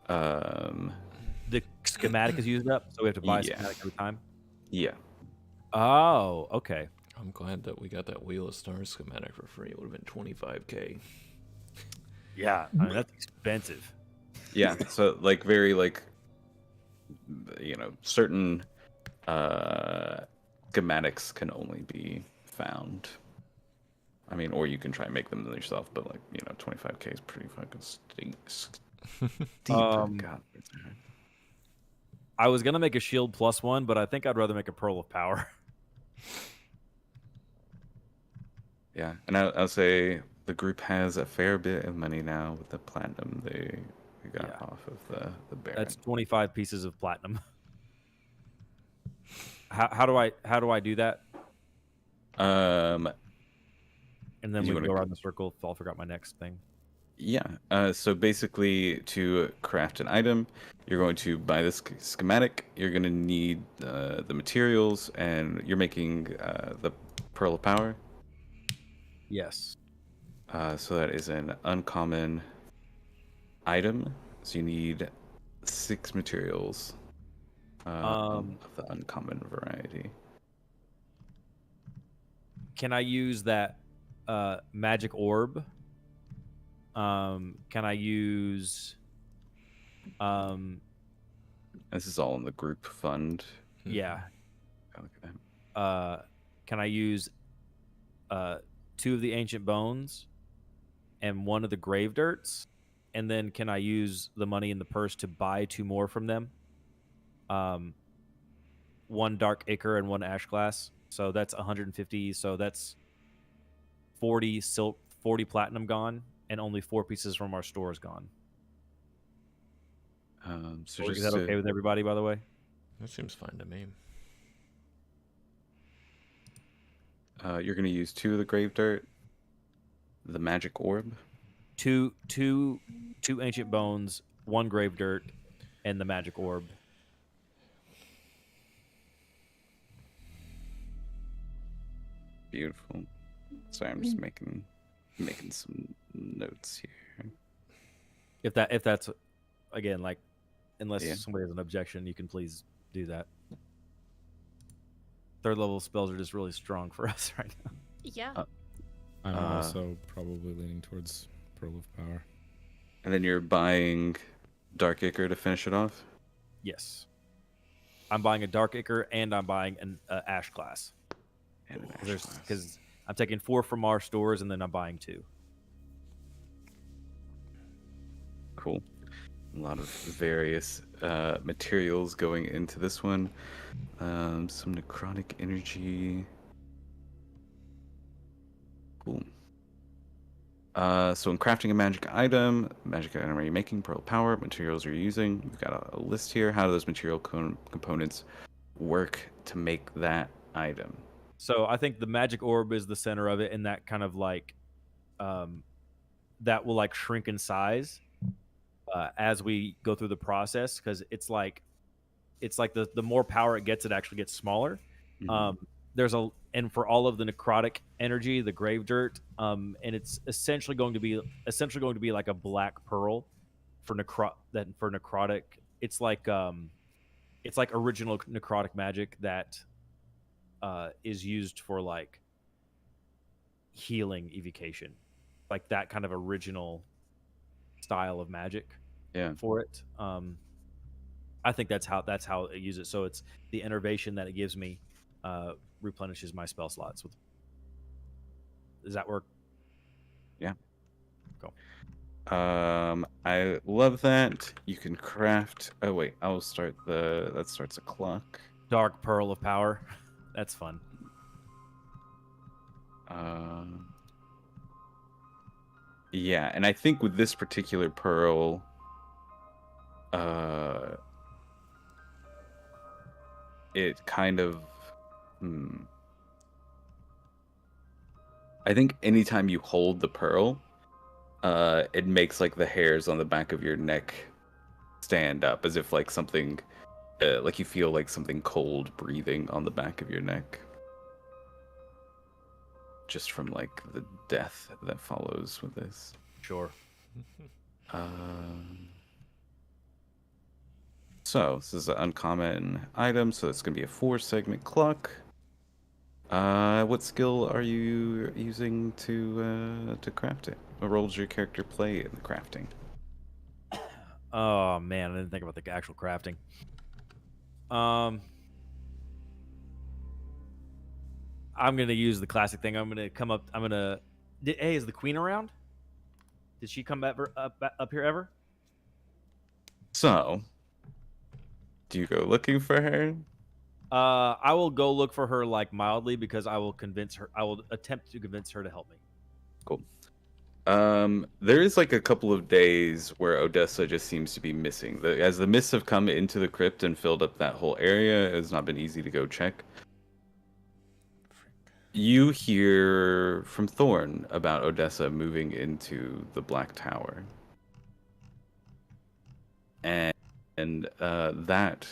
The schematic is used up, so we have to buy a Yeah. schematic every time. Yeah. Oh, okay. I'm glad that we got that Wheel of Stars schematic for free. It would have been 25K. Yeah, I mean, that's expensive. Yeah, so like very like certain schematics can only be found. I mean, or you can try and make them yourself, but like 25K is pretty fucking steep. God. I was gonna make a shield +1, but I think I'd rather make a pearl of power. Yeah, and I'll say the group has a fair bit of money now with the platinum they got Yeah. off of the Baron. That's 25 pieces of platinum. How do I do that? Um, And then You we can wanna- go around the circle. I'll forgot my next thing. yeah. So basically, to craft an item, you're going to buy this schematic. You're going to need the materials, and you're making the Pearl of Power. Yes. So that is an uncommon item. So you need 6 materials of the uncommon variety. Can I use that magic orb? Can I use This is all in the group fund. yeah. Look at that. Can I use 2 of the ancient bones and 1 of the grave dirts? And then can I use the money in the purse to buy 2 more from them? 1 dark ichor and 1 ash glass. So that's 150. So that's 40 platinum gone, and only 4 pieces from our stores gone. So Is just that okay with everybody, by the way? That seems fine to me. you're going to use 2 of the grave dirt, the magic orb. Two ancient bones, 1 grave dirt, and the magic orb. Beautiful. Sorry, I'm just making some notes here. If that's again, like, unless Yeah. somebody has an objection, you can please do that. 3rd level spells are just really strong for us right now. Yeah. I'm Uh, also probably leaning towards Pearl of Power. And then you're buying Dark Ichor to finish it off? Yes, I'm buying a dark ichor and I'm buying an ash glass. And an ash glass. Because I'm taking 4 from our stores and then I'm buying 2. Cool. A lot of various materials going into this one. Some necrotic energy. Cool. So in crafting a magic item are you making? Pearl Power, materials you're using. We've got a list here. How do those material components work to make that item? So I think the magic orb is the center of it, and that kind of like, that will like shrink in size as we go through the process, because it's like the more power it actually gets smaller. Mhm. And for all of the necrotic energy, the grave dirt, and it's essentially going to be like a black pearl for necrotic. It's like original necrotic magic that is used for like healing evocation, like that kind of original style of magic. Yeah. For it. I think that's how I use it. So it's the enervation that it gives me replenishes my spell slots. Does that work? Yeah. Cool. I love that. You can craft. Oh wait, I'll start that starts a clock. Dark Pearl of Power. That's fun. Yeah, and I think with this particular pearl, it kind of, I think anytime you hold the pearl, it makes like the hairs on the back of your neck stand up, as if like something, like you feel like something cold breathing on the back of your neck, just from like the death that follows with this. Sure. So this is an uncommon item, so it's gonna be a 4-segment clock. What skill are you using to craft it? What role does your character play in the crafting? Oh man, I didn't think about the actual crafting. I'm gonna use the classic thing. I'm gonna come up. Hey, is the queen around? Did she come ever up here ever? So, do you go looking for her? I will go look for her like mildly because I will convince her. I will attempt to convince her to help me. Cool. There is like a couple of days where Odessa just seems to be missing. As the mists have come into the crypt and filled up that whole area, it has not been easy to go check. You hear from Thorn about Odessa moving into the Black Tower. And that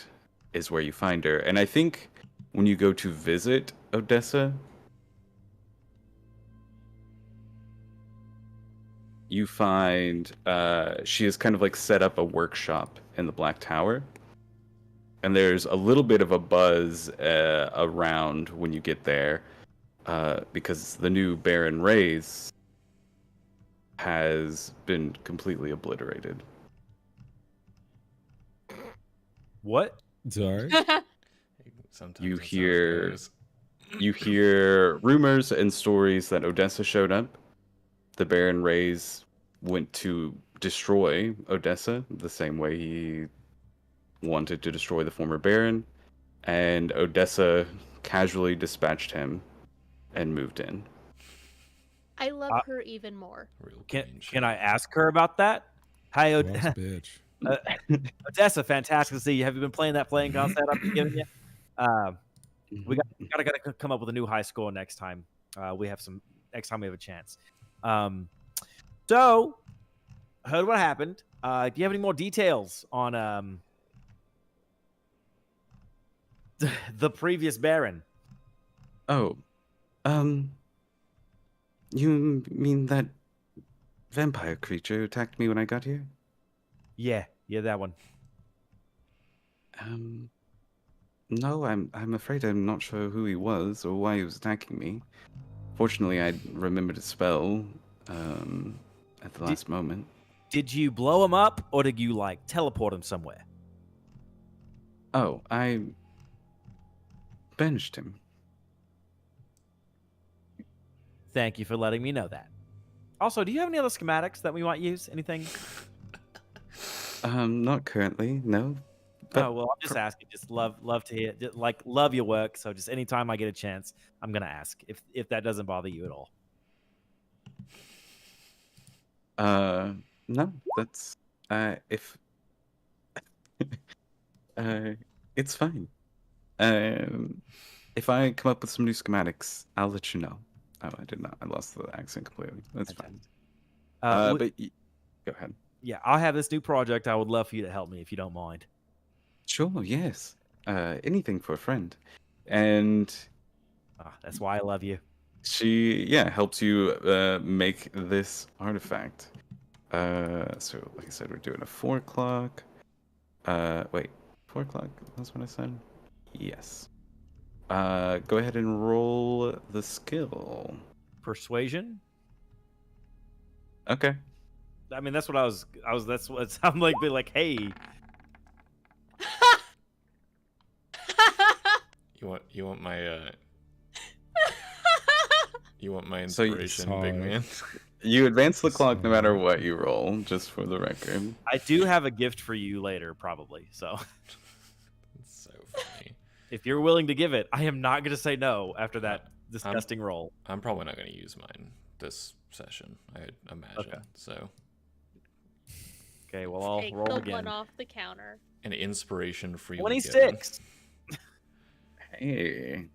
is where you find her. And I think when you go to visit Odessa, you find she has kind of like set up a workshop in the Black Tower. And there's a little bit of a buzz around when you get there, because the new Baron Reyes has been completely obliterated. What? Sorry. Sometimes You that's how it hear goes. you hear rumors and stories that Odessa showed up. The Baron Reyes went to destroy Odessa the same way he wanted to destroy the former Baron, and Odessa casually dispatched him and moved in. I love her even more. Real Can queen can shit. I ask her about that? Hi, Boss bitch. Odessa. Fantastic to see you. Have you been playing that playing concept I've been giving you? We gotta come up with a new high score next time. Next time we have a chance. So heard what happened. Do you have any more details on the previous Baron? Oh, you mean that vampire creature who attacked me when I got here? Yeah, that one. No, I'm afraid I'm not sure who he was or why he was attacking me. Fortunately, I remembered a spell at the last moment. Did you blow him up, or did you like teleport him somewhere? Oh, I banished him. Thank you for letting me know that. Also, do you have any other schematics that we might use? Anything? Not currently, no. But Oh well, I'm just asking. Just love to hear, love your work. So just anytime I get a chance, I'm gonna ask if that doesn't bother you at all. no, that's if it's fine. If I come up with some new schematics, I'll let you know. Oh, I did not. I lost the accent completely. That's fine. Go ahead. Yeah, I'll have this new project. I would love for you to help me if you don't mind. Sure, yes. Anything for a friend. And That's why I love you. she, helps you make this artifact. So, like I said, we're doing a 4 o'clock. Wait, 4 o'clock? That's what I said? Yes. Go ahead and roll the skill. Persuasion. Okay. I mean, that's what I was. That's what I'm like. Be like, hey. You want my you want my So inspiration, big man? You advance the clock no matter what you roll, just for the record. I do have a gift for you later, probably. So, It's so funny. if you're willing to give it, I am not going to say no after that disgusting roll. I'm probably not going to use mine this session, I imagine. Okay. So. Okay, well I'll Take roll the again. one off the counter. An inspiration freely 26. Hey.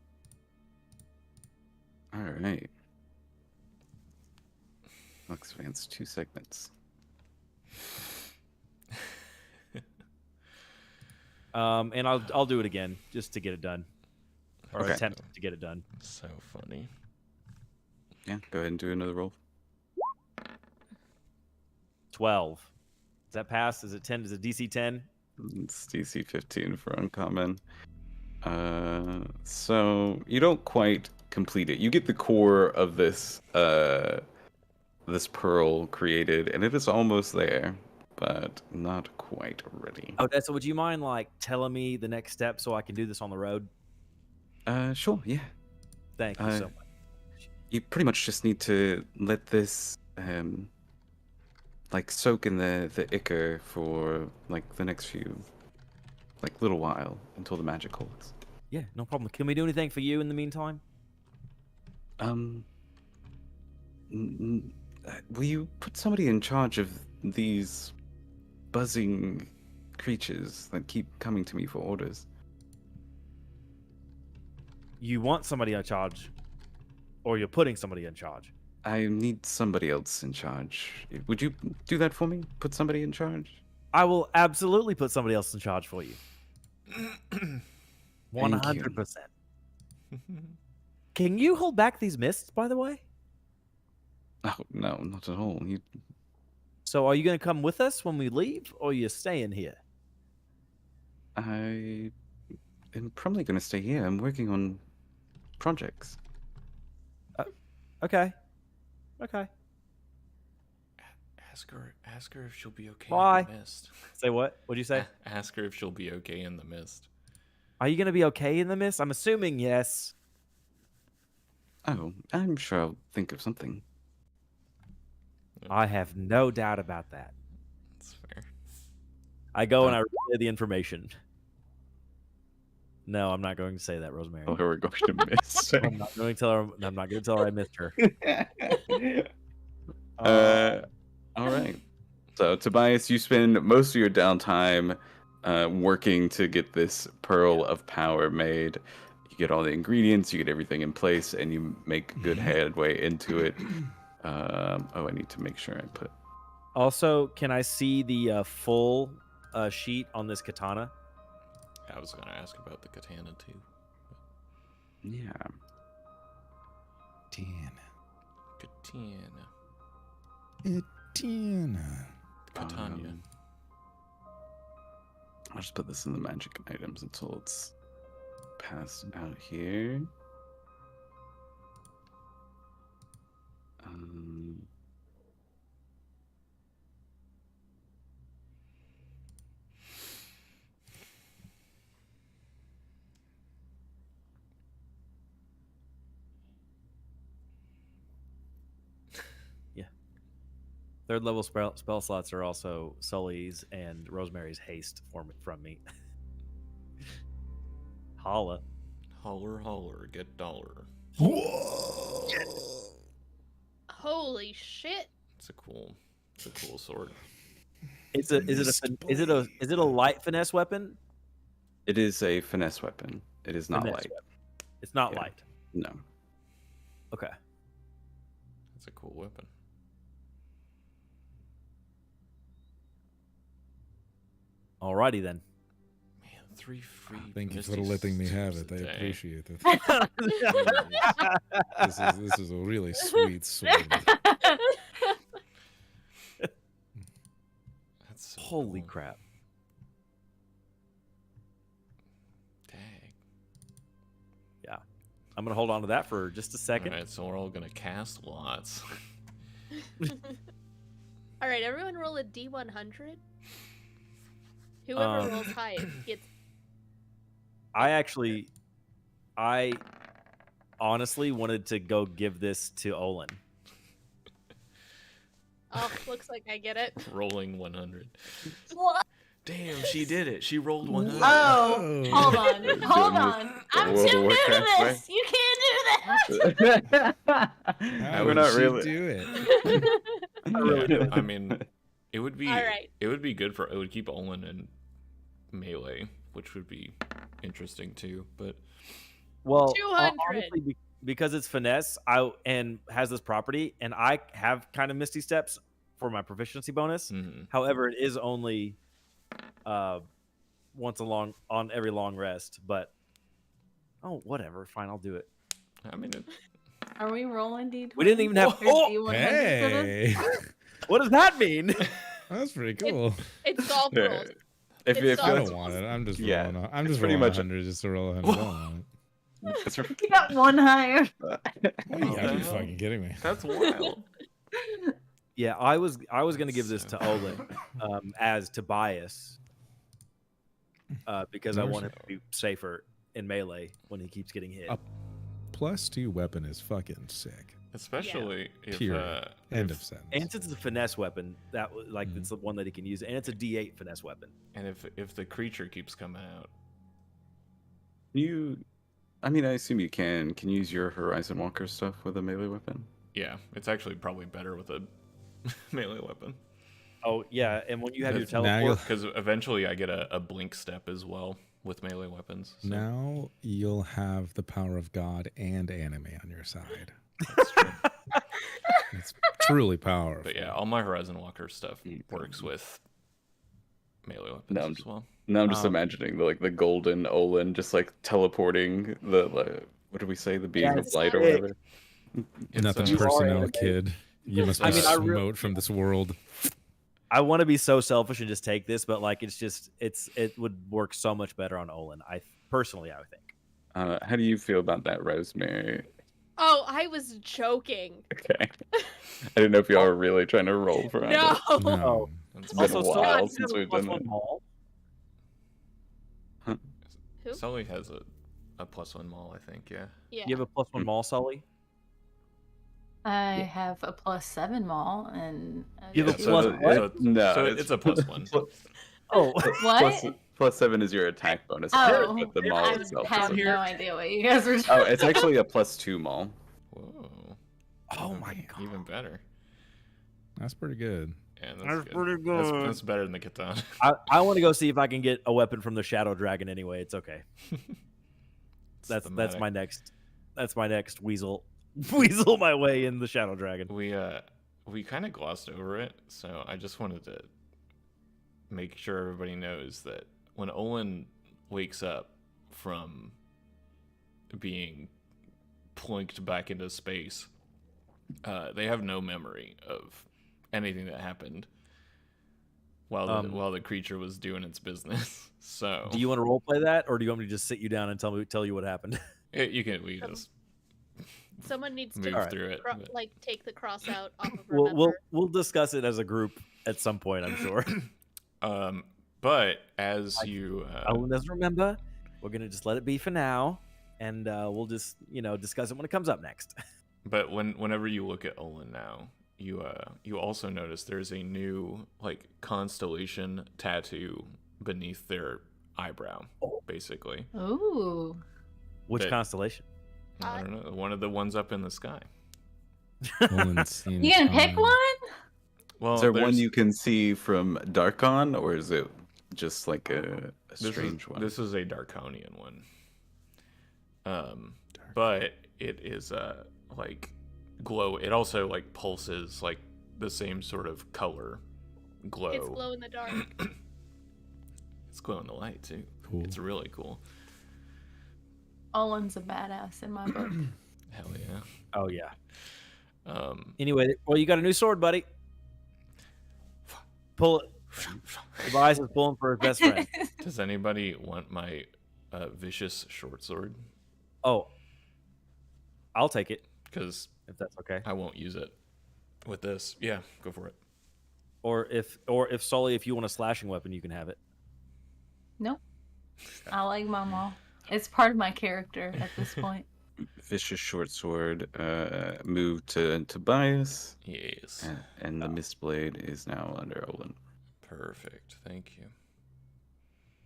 All right. Let's advance 2 segments. And I'll do it again just to get it done, or Okay. attempt to get it done. So funny. Yeah, go ahead and do another roll. 12. Does that pass? Is it 10? Is it DC 10? It's DC 15 for uncommon. So you don't quite complete it. You get the core of this this pearl created, and it is almost there, but not quite ready. Odessa, would you mind like telling me the next step so I can do this on the road? Sure, yeah. Thank you so much. You pretty much just need to let this like soak in the ichor for like the next few little while until the magic holds. Yeah, no problem. Can we do anything for you in the meantime? Will you put somebody in charge of these buzzing creatures that keep coming to me for orders? You want somebody in charge, or you're putting somebody in charge? I need somebody else in charge. Would you do that for me? Put somebody in charge? I will absolutely put somebody else in charge for you. 100%. Can you hold back these mists, by the way? Oh, no, not at all. So are you going to come with us when we leave, or are you staying here? I am probably going to stay here. I'm working on projects. Okay. Okay. Ask her if she'll be okay Bye. in the mist. Say what? What'd you say? Ask her if she'll be okay in the mist. Are you going to be okay in the mist? I'm assuming yes. Oh, I'm sure I'll think of something. I have no doubt about that. That's fair. I go and I relay the information. No, I'm not going to say that, Rosemary. Oh, we're going to miss. I'm not going to tell her. I'm not going to tell her I missed her. All right. So, Tobias, you spend most of your downtime working to get this pearl of power made. You get all the ingredients, you get everything in place, and you make good headway into it. I need to make sure I put. Also, can I see the full sheet on this katana? I was gonna ask about the katana too. Yeah. Katana. I'll just put this in the magic items until it's passed out here. Third level spell slots are also Sully's and Rosemary's haste from me. Holla. Holler, holler, get dollar. Holy shit! It's a cool sword. Is it a light finesse weapon? It is a finesse weapon. It is not Finesse light. weapon. It's not Yeah. light. No. Okay. It's a cool weapon. Alrighty then. Man, 3 free. Thank you for Misty letting me have Steps it. a I day. appreciate it. This is a really sweet sword. That's so Holy cool. crap. Dang. Yeah. I'm going to hold on to that for just a second. Alright, so we're all gonna cast lots. All right, everyone roll a D100. Whoever rolls highest gets. I honestly wanted to go give this to Olin. Oh, looks like I get it. Rolling 100. What? Damn, she did it. She rolled 100. Oh, hold on. Hold this on. I'm World of too new to Warcraft way? this. You can't do that. How We're would not she really. do it? Yeah, I mean, it would be. All right. It would be good for. It would keep Olin in melee, which would be interesting too. But Well, 200. honestly, because it's finesse, and has this property, and I have kind of Misty Steps for my proficiency bonus. Mhm. However, it is only once on every long rest. But whatever, fine, I'll do it. I mean, Are we rolling D20? We didn't even have. Or Oh, D100s for this? Hey, what does that mean? that's pretty cool. It's golf Yeah. rolls. If It's you I feel don't awesome. want it. I'm just Yeah, rolling. I'm it's just pretty rolling much- 100 just to roll 100. I don't want that's You got one higher. it. Oh, You gotta be no. fucking kidding me. that's wild. Yeah, I was gonna give this to Olin as Tobias because I want him to be safer in melee when he keeps getting hit. Up. +2 weapon is fucking sick. Especially if Period. End of sentence. And since it's a finesse weapon, that like it's the one that he can use, and it's a D8 finesse weapon. and if the creature keeps coming out. I mean, I assume you can use your Horizon Walker stuff with a melee weapon. Yeah, it's actually probably better with a melee weapon. Oh yeah, and when you have your That's- now teleport, Because eventually I get a blink step as well with melee weapons. So Now you'll have the power of God and anime on your side. that's true. It's truly powerful. But yeah, all my Horizon Walker stuff works with melee weapons No, I'm as well. Now I'm just Um, imagining the golden Olin just like teleporting what do we say, the beam Yeah, of it's light or sick. whatever. It's, Nothing You are personal, animated. kid. You must be I mean, I smote from this world. I want to be so selfish and just take this, but like it would work so much better on Olin. I would think. How do you feel about that, Rosemary? Oh, I was joking. Okay. I didn't know if y'all were really trying to roll for it. No. No. It's been a Also, while Sully since has a we've plus done one that. maul. Who? Sully has a +1 maul, I think. Yeah. Yeah. You have a plus one maul, Sully. I have a +7 maul and You have a two- plus what? No, So it's a +1. Oh, What? +7 is your attack bonus, Oh, but the maul I itself have is no idea what you guys were talking it's actually a +2 maul. Whoa. oh my god. Even better. That's pretty good. Yeah, That's good. pretty good. That's better than the Catan. I want to go see if I can get a weapon from the Shadow Dragon. Anyway, it's okay. That's thematic. my next weasel my way in the Shadow Dragon. We kind of glossed over it, so I just wanted to make sure everybody knows that when Olin wakes up from being plunked back into space, they have no memory of anything that happened while the creature was doing its business. So Do you want to roleplay that, or do you want me to just sit you down and tell you what happened? we can just Someone needs move to through it. but- like take the cross out off of we'll remember. we'll discuss it as a group at some point, I'm sure. But as you Owen doesn't remember. We're gonna just let it be for now, and we'll just discuss it when it comes up next. But whenever you look at Olin now, you also notice there's a new like constellation tattoo beneath their eyebrow, basically. Ooh. Which That- constellation? I don't know, one of the ones up in the sky. Olin seen You can pick time. one? Well, Is there one there's- you can see from Darkon, or is it just like a this strange is, one? This is a Darkonian one. But it is like glow. It also like pulses like the same sort of color glow. It's glow in the dark. It's glow in the light too. Cool. It's really cool. Olin's a badass in my book. Hell yeah. Oh yeah. Um, Anyway, well, you got a new sword, buddy. Pull it. Tobias is pulling for his best friend. does anybody want my vicious short sword? Oh, I'll take it Because if that's okay. I won't use it with this. Yeah, go for it. Or if Sully, if you want a slashing weapon, you can have it. Nope. I like my maul. It's part of my character at this point. Vicious short sword moved to Tobias, Yes. and the Mistblade is now under Olin. Perfect. Thank you.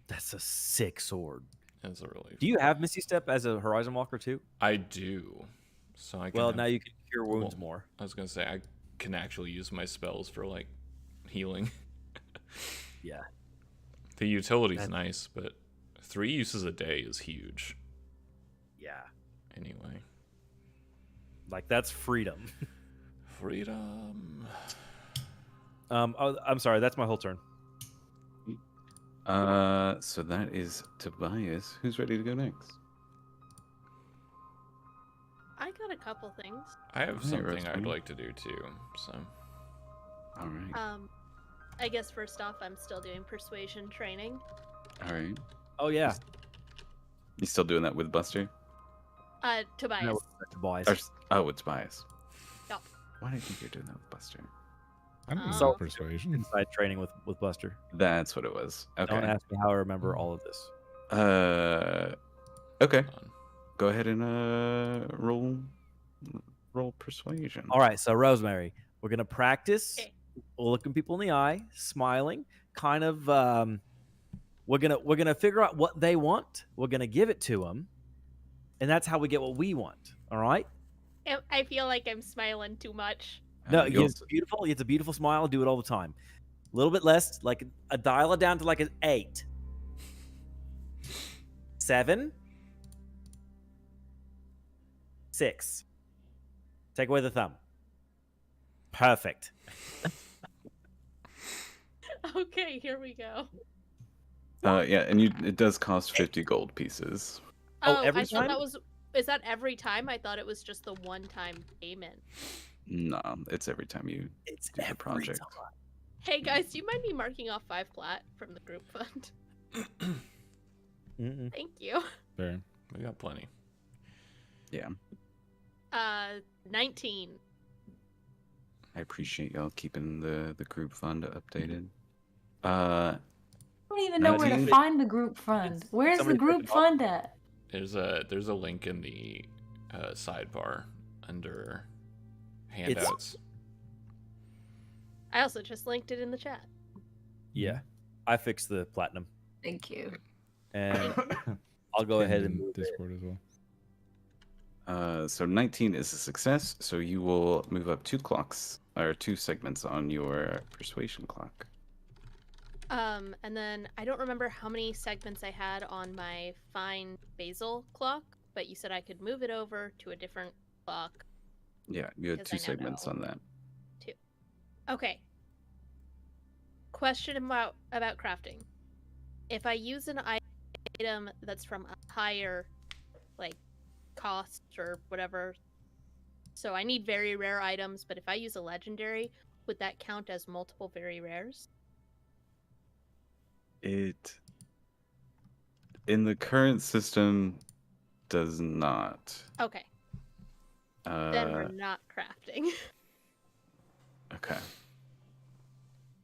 That's a sick sword. That's a really. Do you have Misty Step as a Horizon Walker too? I do. So I can. Well, have- now you can cure wounds well, more. I was gonna say I can actually use my spells for like healing. Yeah. The utility's That- nice, but 3 uses a day is huge. Yeah. Anyway. Like that's freedom. Freedom. I'm sorry. That's my whole turn. So that is Tobias. Who's ready to go next? I got a couple things. I have Alright, something I'd Rosemary. like to do too. So All right. I guess first off, I'm still doing persuasion training. All right. Oh yeah. You still doing that with Buster? Tobias. No, boys. Oh, it's Bias. Yup. Why do you think you're doing that with Buster? I don't So- know persuasion. Inside training with Buster. That's what it was. Okay. Don't ask me how I remember all of this. Okay. on. Go ahead and roll persuasion. All right, so Rosemary, we're gonna practice Okay. looking people in the eye, smiling, kind of. We're gonna figure out what they want. We're gonna give it to them, and that's how we get what we want. All right? I feel like I'm smiling too much. No, you'll- it's beautiful. It's a beautiful smile. Do it all the time. A little bit less, like a dial it down to like an 8, 7, 6. Take away the thumb. Perfect. Okay, here we go. yeah, and it does cost 50 gold pieces. Oh, Oh, every I thought time? that was. Is that every time? I thought it was just the one-time payment. No, it's every time you It's do the every project. time. Hey guys, do you mind me marking off 5 plat from the group fund? Mm-mm. Thank you. Fair. We got plenty. Yeah, 19. I appreciate y'all keeping the group fund updated. I don't even know where to 19. find the group fund. Where's the Somebody group put it up. fund at? There's a link in the sidebar under handouts. I also just linked it in the chat. Yeah, I fixed the platinum, Thank you. and I'll go ahead and In move it. Discord as well. So 19 is a success, so you will move up 2 clocks or 2 segments on your persuasion clock. And then I don't remember how many segments I had on my fine basil clock, but you said I could move it over to a different clock. Yeah, you had Because 2 I now segments know. on that. Okay. Question about crafting. If I use an item that's from a higher, like, cost or whatever, so I need very rare items, but if I use a legendary, would that count as multiple very rares? It in the current system does not. Okay, then we're not crafting. Okay.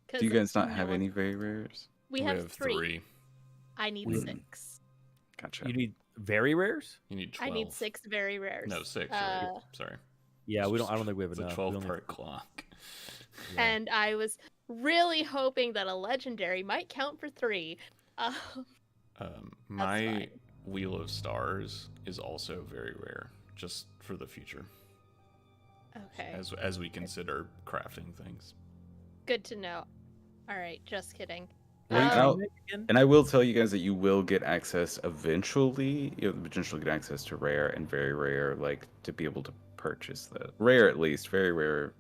'Cause Do you guys not no have one- any very rares? We have 3. I need Mm. 6. Gotcha. You need very rares. You need 12. I need 6 very rares. No, 6. Right? Sorry. Yeah, we don't. I don't think we have It's a enough. 12 We only- part clock. yeah. And I was really hoping that a legendary might count for 3. My fine. Wheel of Stars is also very rare, just for the future, Okay, as we consider crafting things. good to know. All right, just kidding. What are you Um, trying to make again? And I will tell you guys that you will get access eventually. You have the potential to get access to rare and very rare, like to be able to purchase the rare at least. Very rare.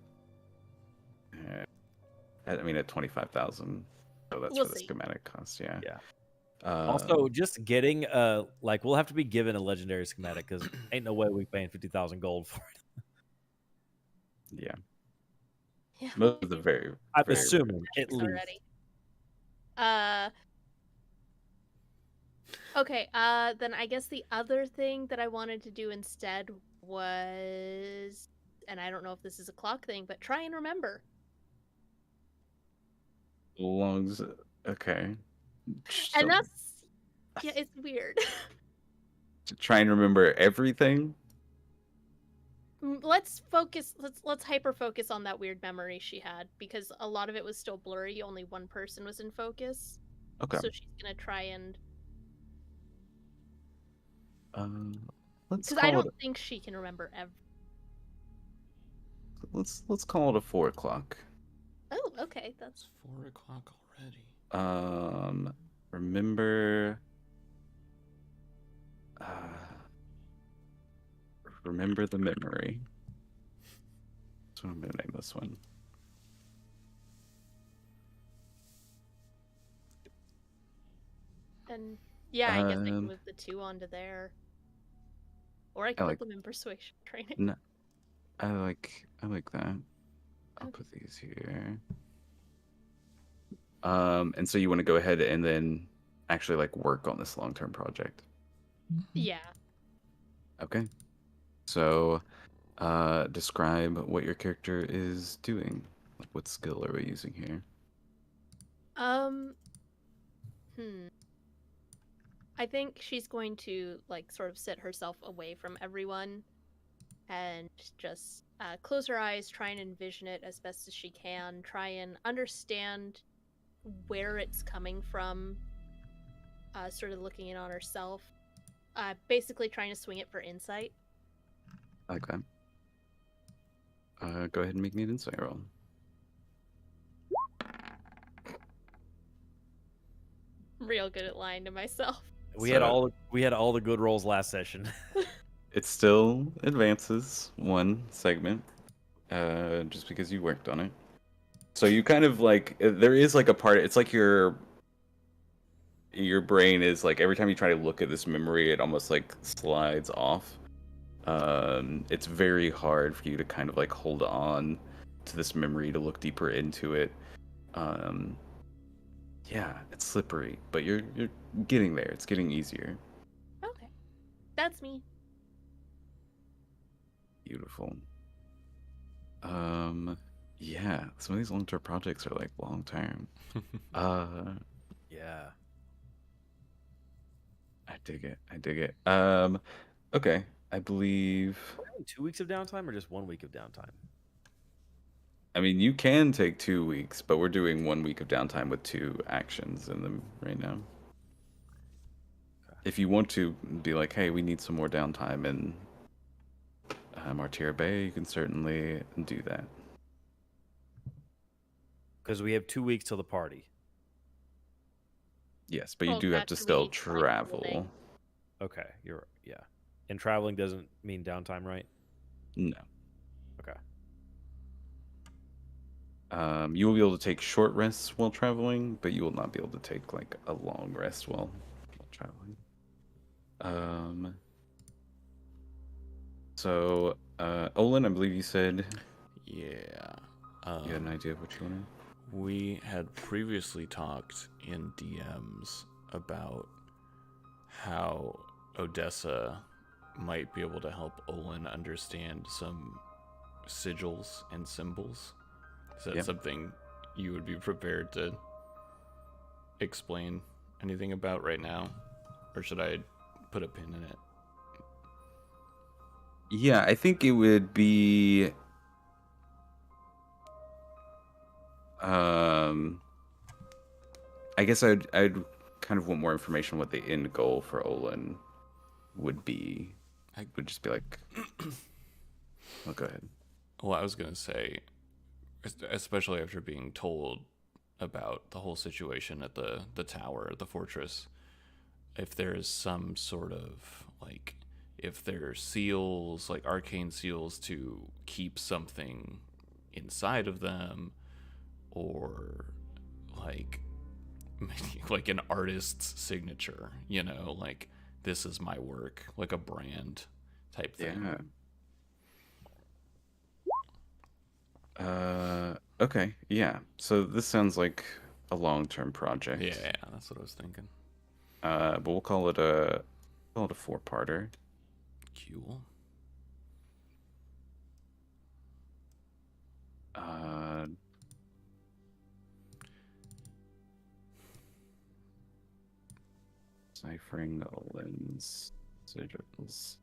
I mean, at 25,000. So that's We'll for the see. schematic cost. Yeah. Yeah. Um, Also, just getting like we'll have to be given a legendary schematic because ain't no way we paying 50,000 gold for it. yeah. Yeah, Most of the very. I'm very assuming at thanks least. already. Okay, then I guess the other thing that I wanted to do instead was, and I don't know if this is a clock thing, but try and remember. Longs. Okay. So, And that's, yeah, it's weird. to try and remember everything. Let's focus. Let's hyper focus on that weird memory she had because a lot of it was still blurry. Only one person was in focus. Okay. So she's gonna try and Let's because I call don't it. think she can remember every. Let's call it a 4 o'clock. Oh, okay, that's It's 4 o'clock already. Remember. Remember the memory. So I'm gonna name this one. And yeah, I guess I can Um, move the 2 onto there. Or I I can like. put them in persuasion training. No, I like that. I'll Okay. put these here. And so you want to go ahead and then actually like work on this long-term project. Yeah. Okay. So, describe what your character is doing. Like, what skill are we using here? Um. I think she's going to like sort of sit herself away from everyone and just close her eyes, try and envision it as best as she can, try and understand where it's coming from, sort of looking in on herself, basically trying to swing it for insight. I like that. Go ahead and make me an insight roll. Real good at lying to myself. We So- had all the good rolls last session. It still advances one segment, just because you worked on it. So you kind of like there is like a part. It's like your brain is like every time you try to look at this memory, it almost like slides off. It's very hard for you to kind of like hold on to this memory to look deeper into it. Yeah, it's slippery, but you're getting there. It's getting easier. Okay. That's me. Beautiful. Yeah, some of these long-term projects are like long-term. Yeah. I dig it. I dig it. Okay. I believe. 2 weeks of downtime or just 1 week of downtime? I mean, you can take 2 weeks, but we're doing 1 week of downtime with 2 actions in them right now. If you want to be like, hey, we need some more downtime in Martyr Bay, you can certainly do that. Because we have 2 weeks till the party. Yes, but you Well, do have to that's still me, like, travel. living. Okay, yeah. And traveling doesn't mean downtime, right? No. Okay. You will be able to take short rests while traveling, but you will not be able to take like a long rest while traveling. So, Olin, I believe you said Yeah. you had an idea of what you wanted. We had previously talked in DMs about how Odessa might be able to help Olin understand some sigils and symbols. Is that Yep. something you would be prepared to explain anything about right now? Or should I put a pin in it? Yeah, I think it would be. I guess I'd kind of want more information on what the end goal for Olin would be. I would just be like, well, go ahead. Well, I was going to say, especially after being told about the whole situation at the tower, the fortress, if there is some sort of, like, if there are seals, like arcane seals to keep something inside of them, or like like an artist's signature, you know, like this is my work, like a brand type thing. Yeah. Okay, yeah. So this sounds like a long-term project. Yeah, that's what I was thinking. But we'll call it a 4-parter. Cool. Ciphering Olin's sigils.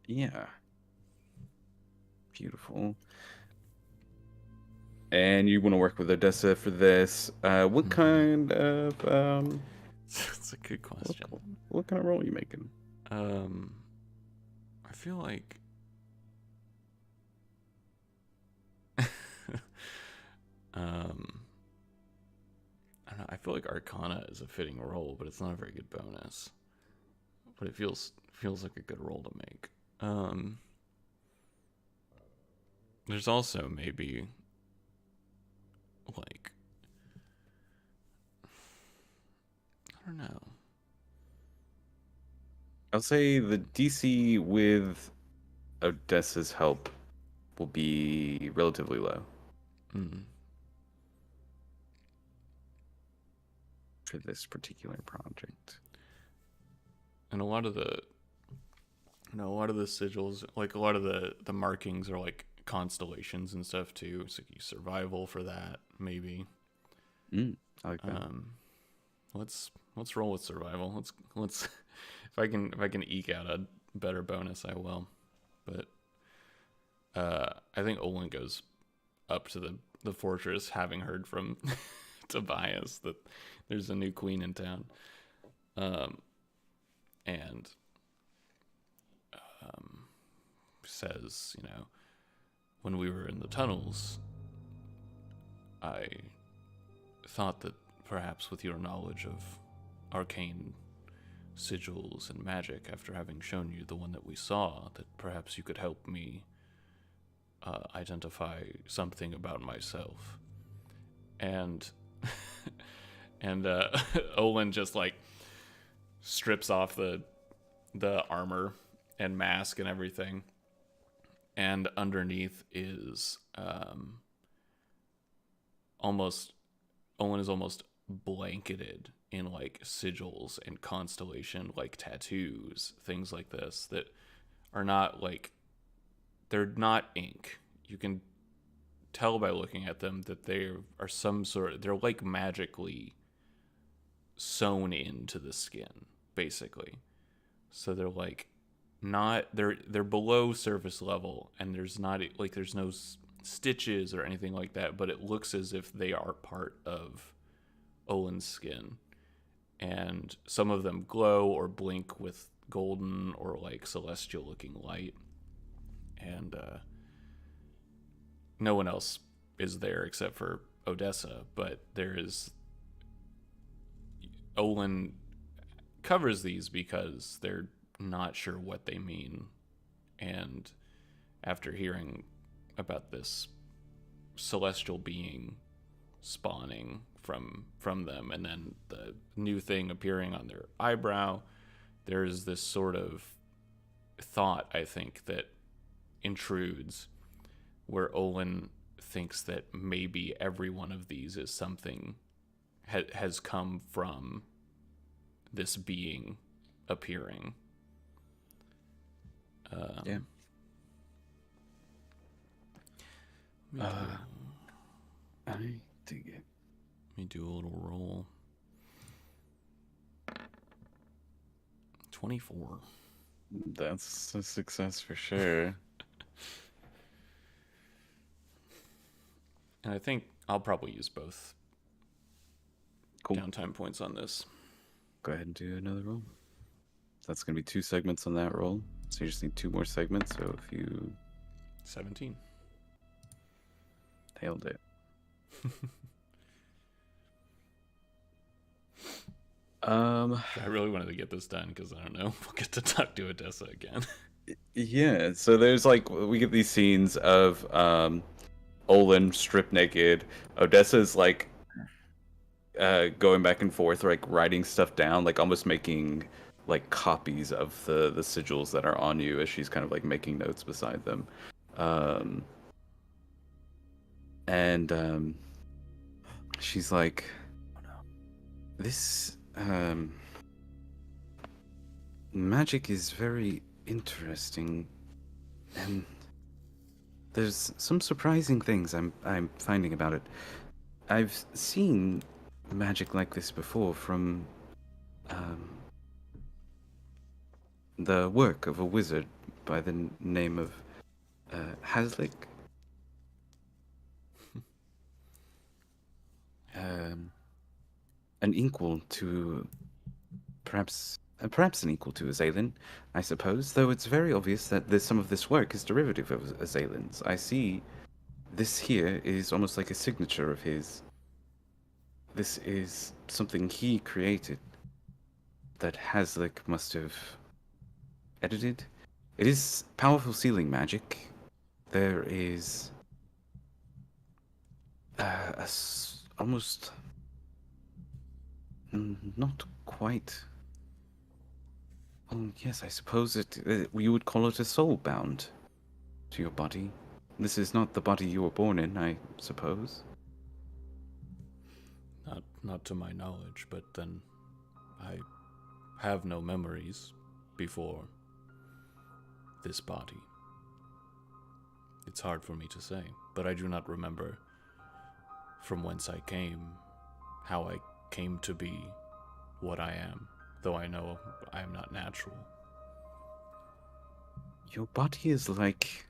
Yeah. Beautiful. And you want to work with Odessa for this. What kind of That's a good question. what kind of role are you making? I feel like I don't know, I feel like Arcana is a fitting role, but it's not a very good bonus. but it feels like a good roll to make. There's also maybe like, I don't know. I'll say the DC with Odessa's help will be relatively low for this particular project. And a lot of the sigils, like a lot of the markings are like constellations and stuff too. So you survival for that maybe. I like that. Let's roll with survival. Let's if I can eke out a better bonus, I will. But I think Olin goes up to the fortress, having heard from Tobias that there's a new queen in town, and says, when we were in the tunnels, I thought that perhaps with your knowledge of arcane sigils and magic, after having shown you the one that we saw, that perhaps you could help me identify something about myself. And Olin just like strips off the armor and mask and everything, and underneath is Olin is almost blanketed in like sigils and constellation like tattoos, things like this that are not like, they're not ink. You can tell by looking at them that they are they're like magically sewn into the skin, basically. So they're like they're below surface level, and there's no stitches or anything like that, but it looks as if they are part of Olin's skin. And some of them glow or blink with golden or like celestial looking light. And no one else is there except for Odessa, but Olin covers these because they're not sure what they mean. And after hearing about this celestial being spawning from them, and then the new thing appearing on their eyebrow, there's this sort of thought, I think, that intrudes, where Olin thinks that maybe every one of these is something has come from this being appearing. Yeah. I dig it. Let me do a little roll. 24. That's a success for sure. And I think I'll probably use both Cool. downtime points on this. Go ahead and do another roll. That's going to be 2 segments on that roll. So you just need 2 more segments. So if you 17. nailed it. I really wanted to get this done because I don't know, we'll get to talk to Odessa again. Yeah, so there's we get these scenes of Olin stripped naked. Odessa's going back and forth, writing stuff down, almost making copies of the sigils that are on you, as she's kind of making notes beside them. And she's like, oh no, this magic is very interesting, and there's some surprising things I'm finding about it. I've seen magic like this before from the work of a wizard by the name of Haslick. An equal to, perhaps an equal to Azalin, I suppose, though it's very obvious that some of this work is derivative of Azalin's. I see this here is almost like a signature of his. This is something he created that Haslick must have edited. It is powerful sealing magic. There is almost not quite. Well, yes, I suppose you would call it a soul bound to your body. This is not the body you were born in, I suppose. Not to my knowledge, but then I have no memories before this body. It's hard for me to say, but I do not remember from whence I came, how I came to be what I am, though I know I am not natural. Your body is like...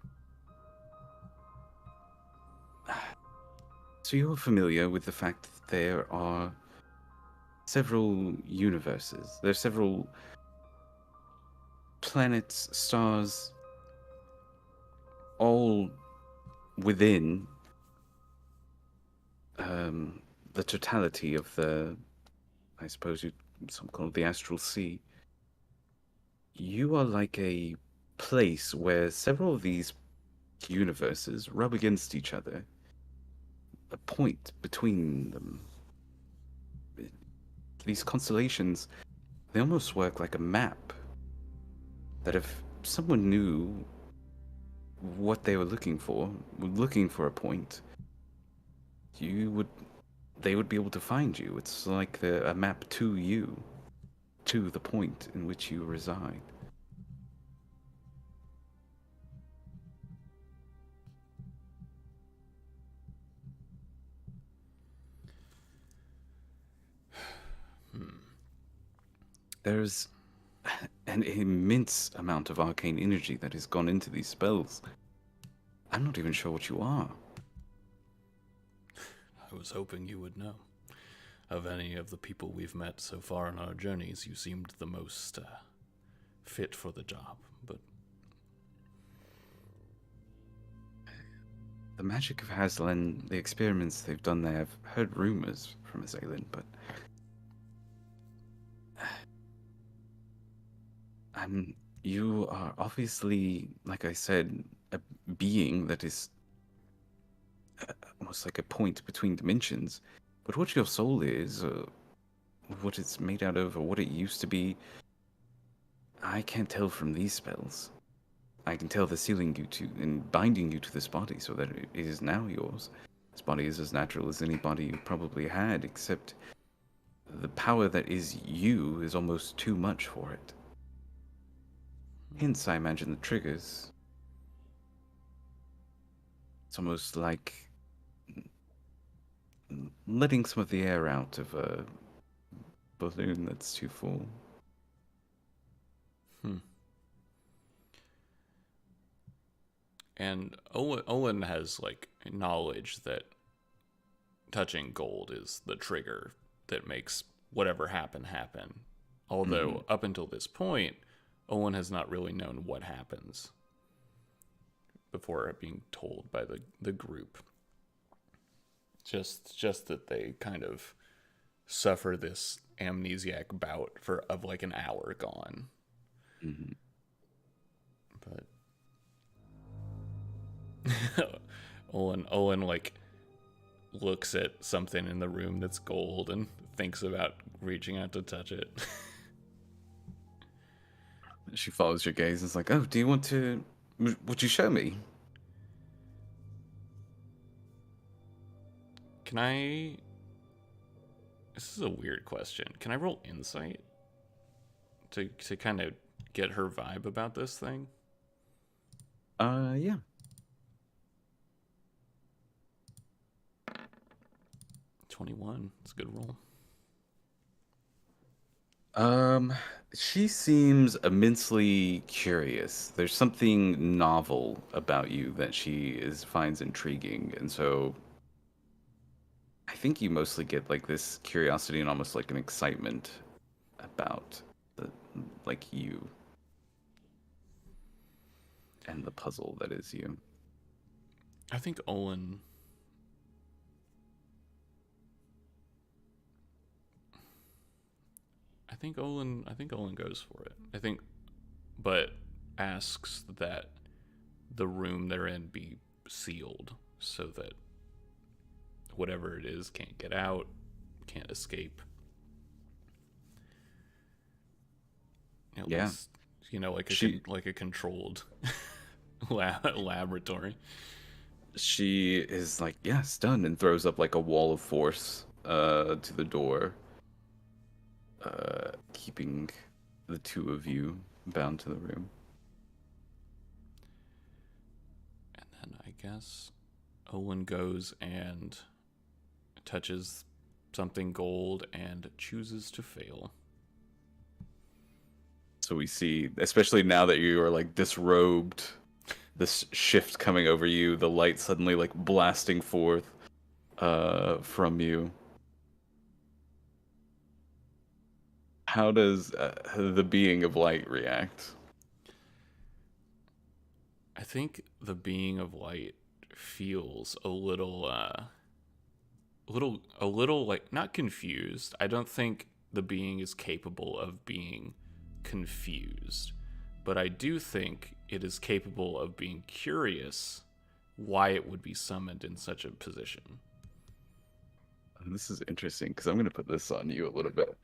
So you're familiar with the fact that there are several universes. There are several planets, stars, all within the totality of the, I suppose some call it the astral sea. You are like a place where several of these universes rub against each other. A point between them. These constellations, they almost work like a map. That if someone knew what they were looking for a point, they would be able to find you. It's like a map to you, to the point in which you reside. There's an immense amount of arcane energy that has gone into these spells. I'm not even sure what you are. I was hoping you would know. Of any of the people we've met so far on our journeys, you seemed the most fit for the job, but... The magic of Hazlan, the experiments they've done there, I've heard rumors from Azalin, but... You are obviously, like I said, a being that is almost like a point between dimensions. But what your soul is, or what it's made out of, or what it used to be, I can't tell from these spells. I can tell they're sealing you to and binding you to this body so that it is now yours. This body is as natural as any body you probably had, except the power that is you is almost too much for it. Hence, I imagine the triggers. It's almost like letting some of the air out of a balloon that's too full. And Owen has, like, knowledge that touching gold is the trigger that makes whatever happen. Although, up until this point, Owen has not really known what happens before being told by the group. Just that they kind of suffer this amnesiac bout of like an hour gone. Mm-hmm. But Owen like looks at something in the room that's gold and thinks about reaching out to touch it. She follows your gaze and is like, oh, do you want to... Would you show me? Can I... This is a weird question. Can I roll insight to kind of get her vibe about this thing? Yeah. 21. It's a good roll. She seems immensely curious. There's something novel about you that she finds intriguing, and so I think you mostly get like this curiosity and almost like an excitement about you and the puzzle that is you. I think Owen goes for it. I think but asks that the room they're in be sealed so that whatever it is can't get out, can't escape. At Yeah. least, like like a controlled laboratory. She is like, yes, done, and throws up like a wall of force to the door, keeping the two of you bound to the room. And then I guess Olin goes and touches something gold and chooses to fail. So we see, especially now that you are like disrobed, this shift coming over you, the light suddenly like blasting forth from you. How does the being of light react? I think the being of light feels a little like not confused. I don't think the being is capable of being confused, but I do think it is capable of being curious why it would be summoned in such a position. This is interesting because I'm going to put this on you a little bit.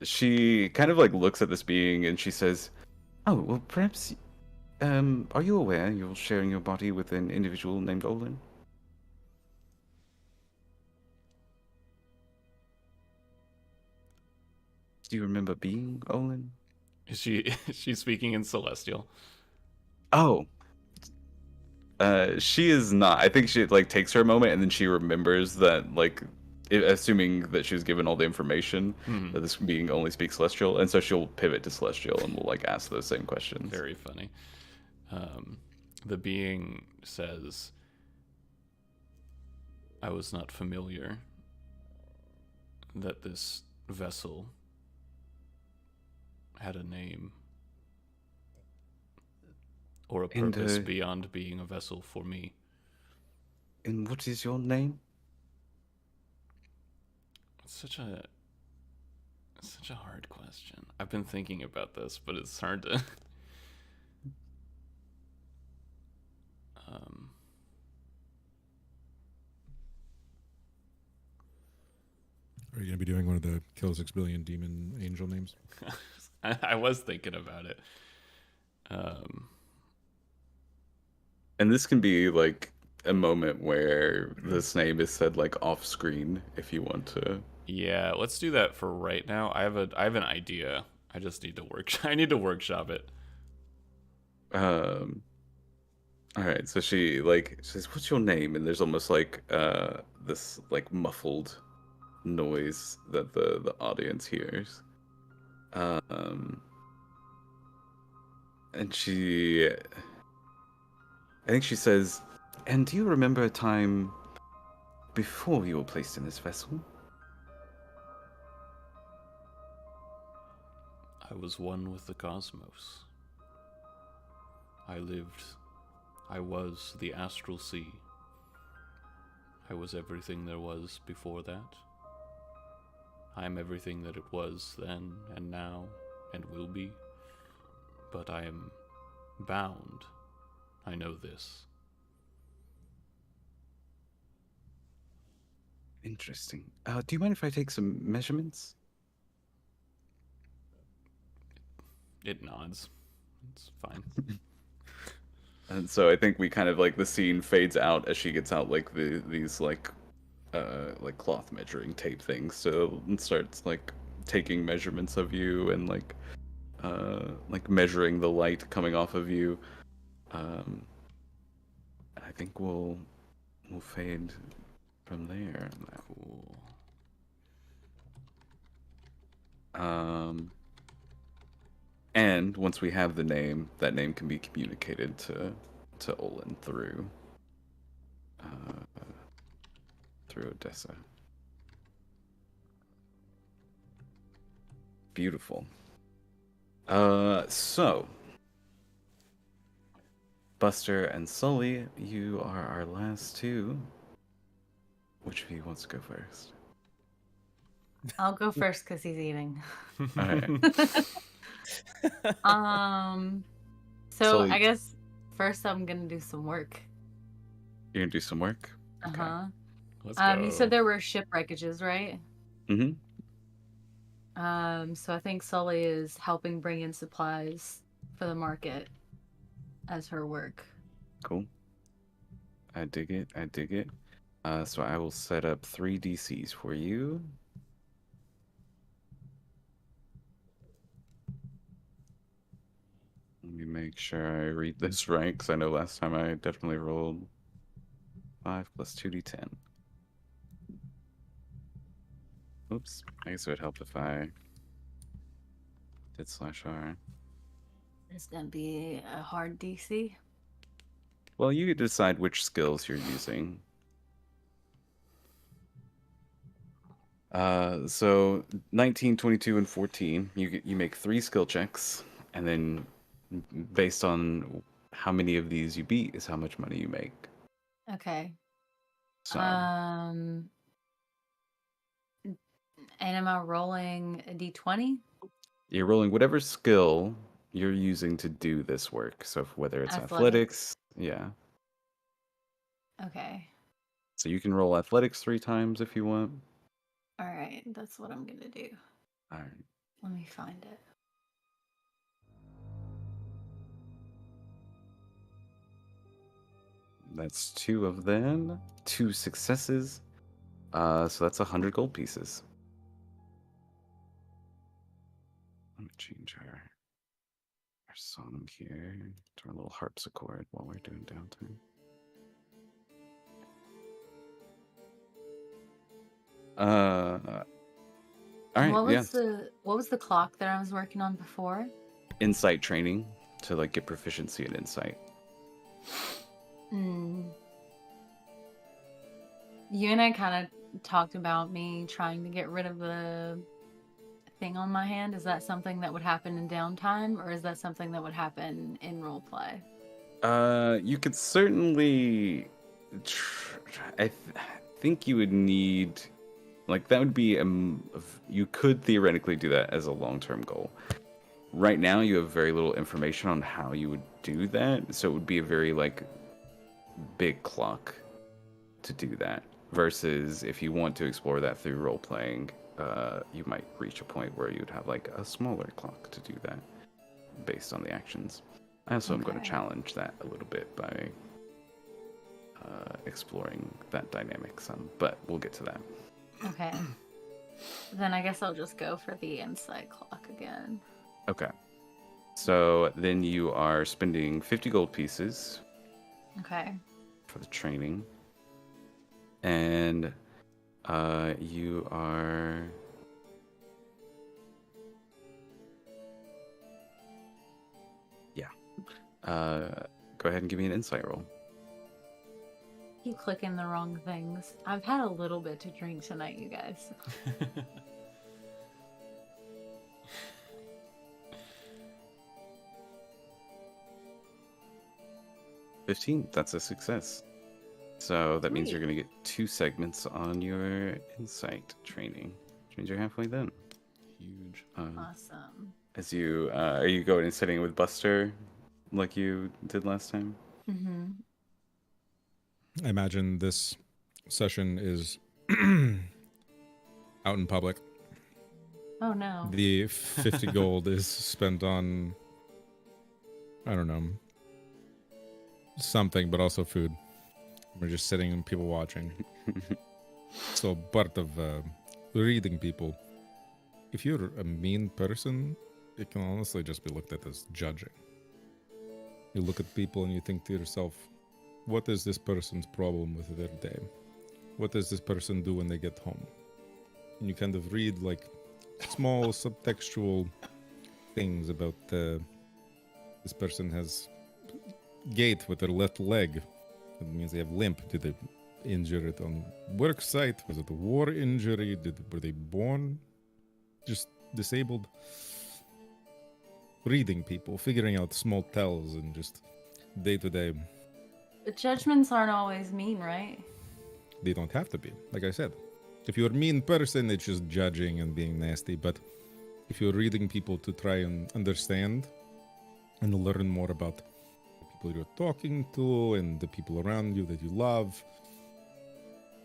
She kind of like looks at this being and she says, "Oh, well, perhaps, are you aware you're sharing your body with an individual named Olin?" Do you remember being Olin? Is she's speaking in Celestial? Oh, she is not. I think she like takes her a moment and then she remembers that like, assuming that she was given all the information, that this being only speaks Celestial, and so she'll pivot to Celestial and will like ask those same questions. Very funny. The being says, "I was not familiar that this vessel had a name or a And, purpose beyond being a vessel for me." And what is your name? It's such a hard question. I've been thinking about this, but it's hard to Are you going to be doing one of the kill 6 billion demon angel names? I was thinking about it. And this can be like a moment where this name is said like off screen if you want to. Yeah, let's do that for right now. I have an idea. I just need to I need to workshop it. All right, so she says, "What's your name?" And there's almost like this like muffled noise that the audience hears. And I think she says, "And do you remember a time before you were placed in this vessel?" I was one with the cosmos. I was the astral sea. I was everything there was before that. I am everything that it was then and now and will be. But I am bound. I know this. Interesting. Do you mind if I take some measurements? It nods. It's fine. And so I think we kind of like the scene fades out as she gets out like these like cloth measuring tape things. So and starts like taking measurements of you and like measuring the light coming off of you. I think we'll fade from there. Cool. And once we have the name, that name can be communicated to Olin through Odessa. Beautiful. So Buster and Sully, you are our last two. Which of you wants to go first? I'll go first because he's eating. Alright. So Sully, I guess first I'm gonna do some work. you're gonna do some work? Uh-huh. Let's go. You said there were ship wreckages, right? Mm-hmm. So I think Sully is helping bring in supplies for the market as her work. Cool. I dig it. I dig it. So I will set up 3 DCs for you. Let me make sure I read this right, because I know last time I definitely rolled 5 plus 2d10. Oops. I guess it would help if I did /R. It's gonna be a hard DC. Well, you could decide which skills you're using. So 19, 22, and 14, you make 3 skill checks, and then based on how many of these you beat is how much money you make. Okay. So And am I rolling a D20? you're rolling whatever skill you're using to do this work. So whether it's athletics, yeah. Okay. So you can roll athletics 3 times if you want. All right. That's what I'm gonna do. All right. Let me find it. That's 2 of them. 2 successes. So that's 100 gold pieces. Let me change our song here to our little harpsichord while we're doing downtime. All right. What was the clock that I was working on before? Insight training to like get proficiency in insight. You and I kind of talked about me trying to get rid of the thing on my hand. Is that something that would happen in downtime, or is that something that would happen in roleplay? You could certainly. I think you would need, like, that would be you could theoretically do that as a long-term goal. Right now, you have very little information on how you would do that, so it would be a very like big clock to do that. Versus if you want to explore that through role playing, you might reach a point where you'd have like a smaller clock to do that based on the actions. I also am going to challenge that a little bit by exploring that dynamic some, but we'll get to that. Okay. Then I guess I'll just go for the insight clock again. Okay. So then you are spending 50 gold pieces. Okay. For the training. And you are... Yeah. Go ahead and give me an insight roll. Keep clicking the wrong things. I've had a little bit to drink tonight, you guys. 15. That's a success. So that means you're going to get 2 segments on your insight training, which means you're halfway done. Huge. Awesome. As you are you going and sitting with Buster like you did last time? Mm-hmm. I imagine this session is out in public. Oh no. The 50 gold is spent on, I don't know, something, but also food. We're just sitting and people watching. So part of reading people, if you're a mean person, it can honestly just be looked at as judging. You look at people and you think to yourself, what is this person's problem with their day? What does this person do when they get home? And you kind of read like small subtextual things about this person has gait with their left leg. That means they have limp. Did they injure it on work site? Was it a war injury? Were they born just disabled? Reading people, figuring out small tells, and just day to day. But judgments aren't always mean, right? They don't have to be. Like I said, If you're a mean person, it's just judging and being nasty. But if you're reading people to try and understand and learn more about the people you're talking to and the people around you that you love,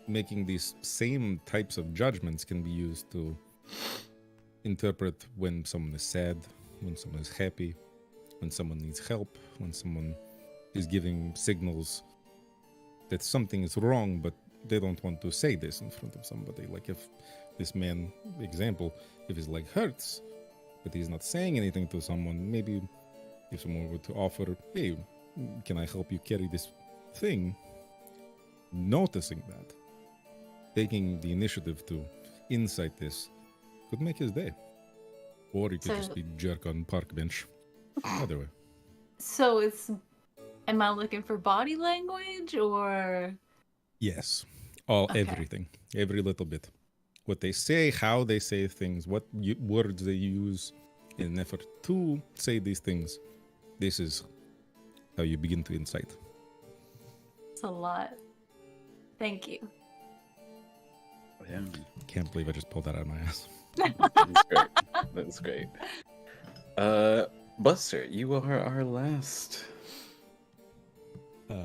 making these same types of judgments can be used to interpret when someone is sad, when someone is happy, when someone needs help, when someone is giving signals that something is wrong, but they don't want to say this in front of somebody. Like if this man, example, if his leg hurts, but he's not saying anything to someone, maybe if someone were to offer, hey, can I help you carry this thing? Noticing that, taking the initiative to insight this could make his day. Or he could just be jerk on park bench. Either way. So it's, am I looking for body language or? Yes. Okay. Everything. Every little bit. What they say, how they say things, what words they use in an effort to say these things. This is how you begin to insight. It's a lot. Thank you. Yeah, Can't believe I just pulled that out of my ass. that's great. That's great. Buster, you are our last. All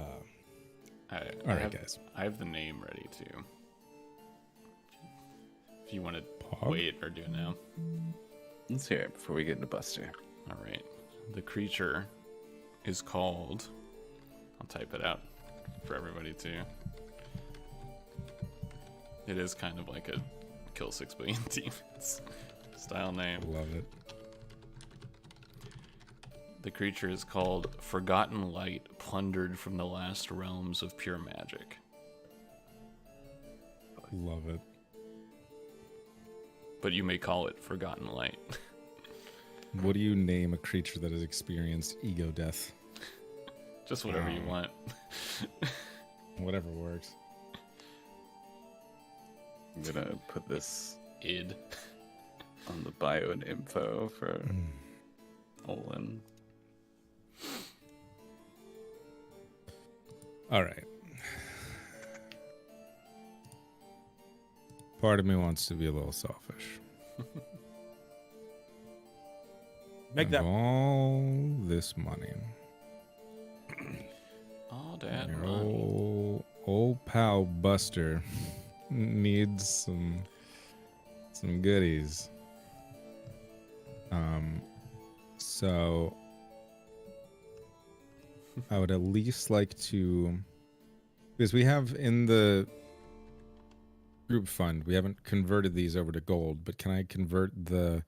I right, have, guys. I have the name ready too. If you want to Pog? wait or do it now. Let's hear it before we get into Buster. All right. The creature is called. I'll type it out for everybody too. It is kind of like a kill 6 billion demons style name. Love it. The creature is called Forgotten Light, plundered from the last realms of pure magic. Love it. But you may call it Forgotten Light. What do you name a creature that has experienced ego death? Just whatever you want. Whatever works. I'm gonna put this Id. on the bio and info for Olin. All right. Part of me wants to be a little selfish. Make Of that. all this money. All that Your money. old pal Buster needs some goodies. So I would at least like to, because we have in the group fund, we haven't converted these over to gold, but can I convert the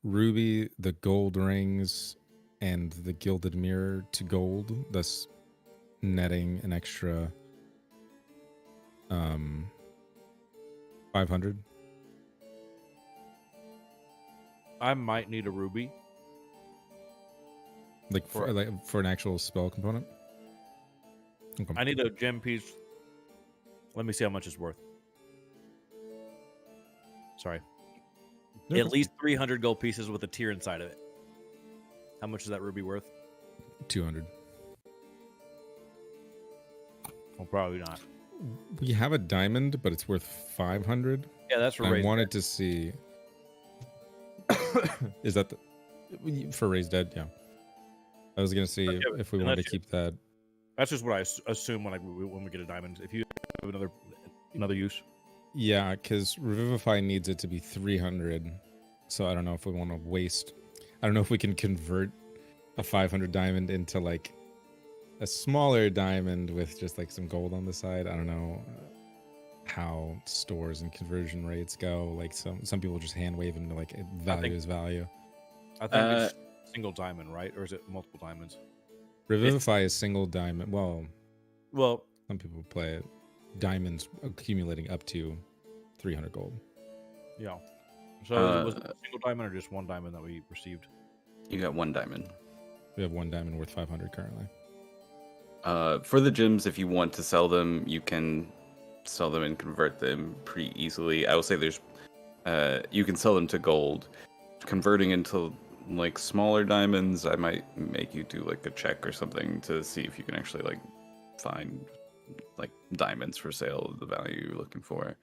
ruby, the gold rings, and the gilded mirror to gold, thus netting an extra 500? I might need a ruby. Like for an actual spell component? Okay. I need a gem piece. Let me see how much it's worth. Sorry. Okay. At least 300 gold pieces with a tier inside of it. How much is that ruby worth? 200. Well, probably not. We have a diamond, but it's worth 500. Yeah, that's for I raised wanted to see. Is that for raised dead? Yeah. I was gonna see Yeah, if we and wanted to that's keep that. That's just what I assume when we get a diamond. If you have another use. Yeah, because Revivify needs it to be 300. So I don't know if we want to waste. I don't know if we can convert a 500 diamond into like a smaller diamond with just like some gold on the side. I don't know how stores and conversion rates go. Like some people just hand wave into like value is value. I think it's single diamond, right? Or is it multiple diamonds? Revivify is single diamond. Well, some people play it. Diamonds accumulating up to 300 gold. Yeah. So was it a single diamond or just one diamond that we received? You got one diamond. We have one diamond worth 500 currently. For the gems, if you want to sell them, you can sell them and convert them pretty easily. I will say there's, you can sell them to gold. Converting into like smaller diamonds, I might make you do like a check or something to see if you can actually like find like diamonds for sale of the value you're looking for.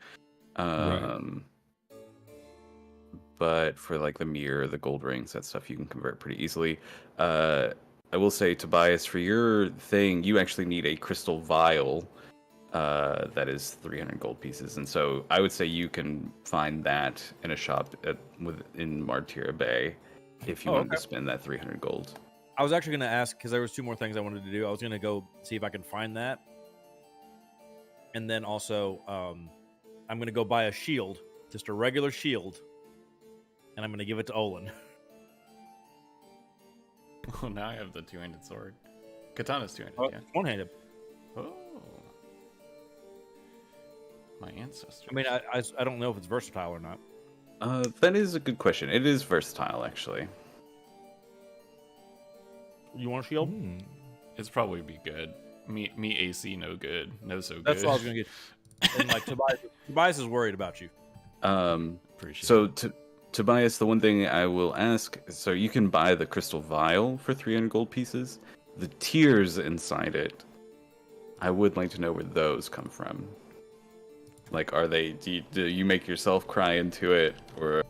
But for like the mirror, the gold rings, that stuff you can convert pretty easily. I will say, Tobias, for your thing, you actually need a crystal vial that is 300 gold pieces. And so I would say you can find that in a shop in Martyra Bay if you wanted to spend that 300 gold. I was actually going to ask, because there was 2 more things I wanted to do. I was going to go see if I can find that. And then also, I'm going to go buy a shield, just a regular shield. And I'm going to give it to Olin. Oh, now I have the two-handed sword. Katana's two-handed, Oh, yeah. one-handed. Oh. My ancestor. I mean, I don't know if it's versatile or not. That is a good question. It is versatile, actually. You want a shield? It's probably be good. Me AC no good. No so good. That's what I was going to get. And like Tobias is worried about you. Appreciate So it. Tobias, the one thing I will ask, so you can buy the crystal vial for 300 gold pieces. The tears inside it, I would like to know where those come from. Like, are they? Do you make yourself cry into it, or?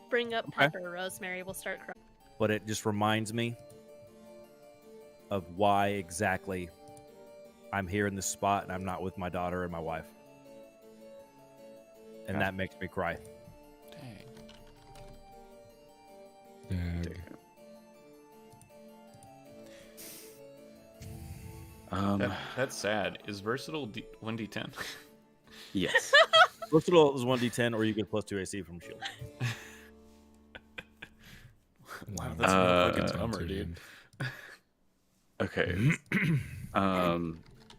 Bring up Pepper, Rosemary. We'll start crying. But it just reminds me of why exactly I'm here in this spot and I'm not with my daughter and my wife. And that makes me cry. Dang. Dag. That's sad. Is versatile 1d10? Yes. Versatile is 1d10, or you get plus 2 AC from shield. Wow, that's a fucking That's bummer, too dude. Okay.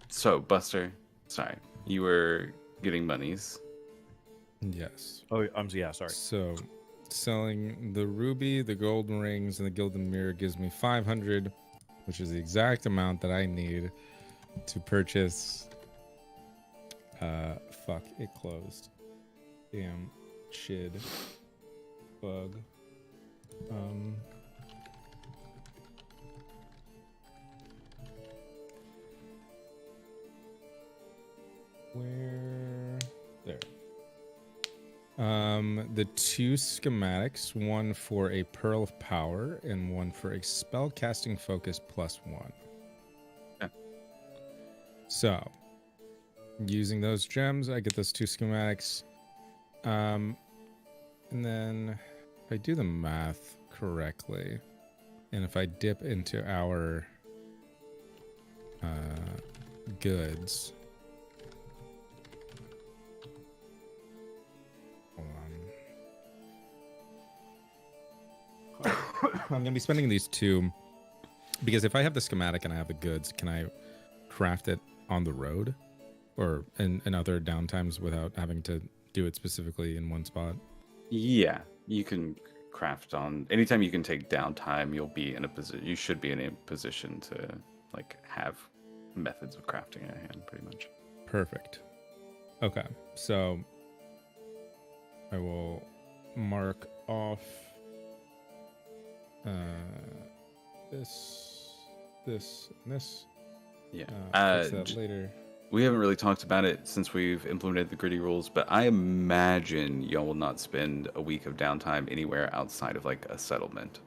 So Buster, sorry, you were getting monies. Yes. Oh, yeah, sorry. So, selling the ruby, the golden rings, and the gilded mirror gives me 500, which is the exact amount that I need to purchase. Fuck, it closed. Damn, shit, bug. Where? There. The 2 schematics, one for a Pearl of Power and one for a spell casting focus +1. Yeah. So, using those gems, I get those 2 schematics. And then if I do the math correctly, and if I dip into our goods. Hold on. I'm going to be spending these 2 because if I have the schematic and I have the goods, can I craft it on the road or in other downtimes without having to do it specifically in one spot? Yeah, you can craft on anytime you can take downtime. You'll be in a position. You should be in a position to like have methods of crafting at hand, pretty much. Perfect. Okay, so I will mark off this, and this. Yeah. Fix that later. We haven't really talked about it since we've implemented the gritty rules, but I imagine y'all will not spend a week of downtime anywhere outside of like a settlement.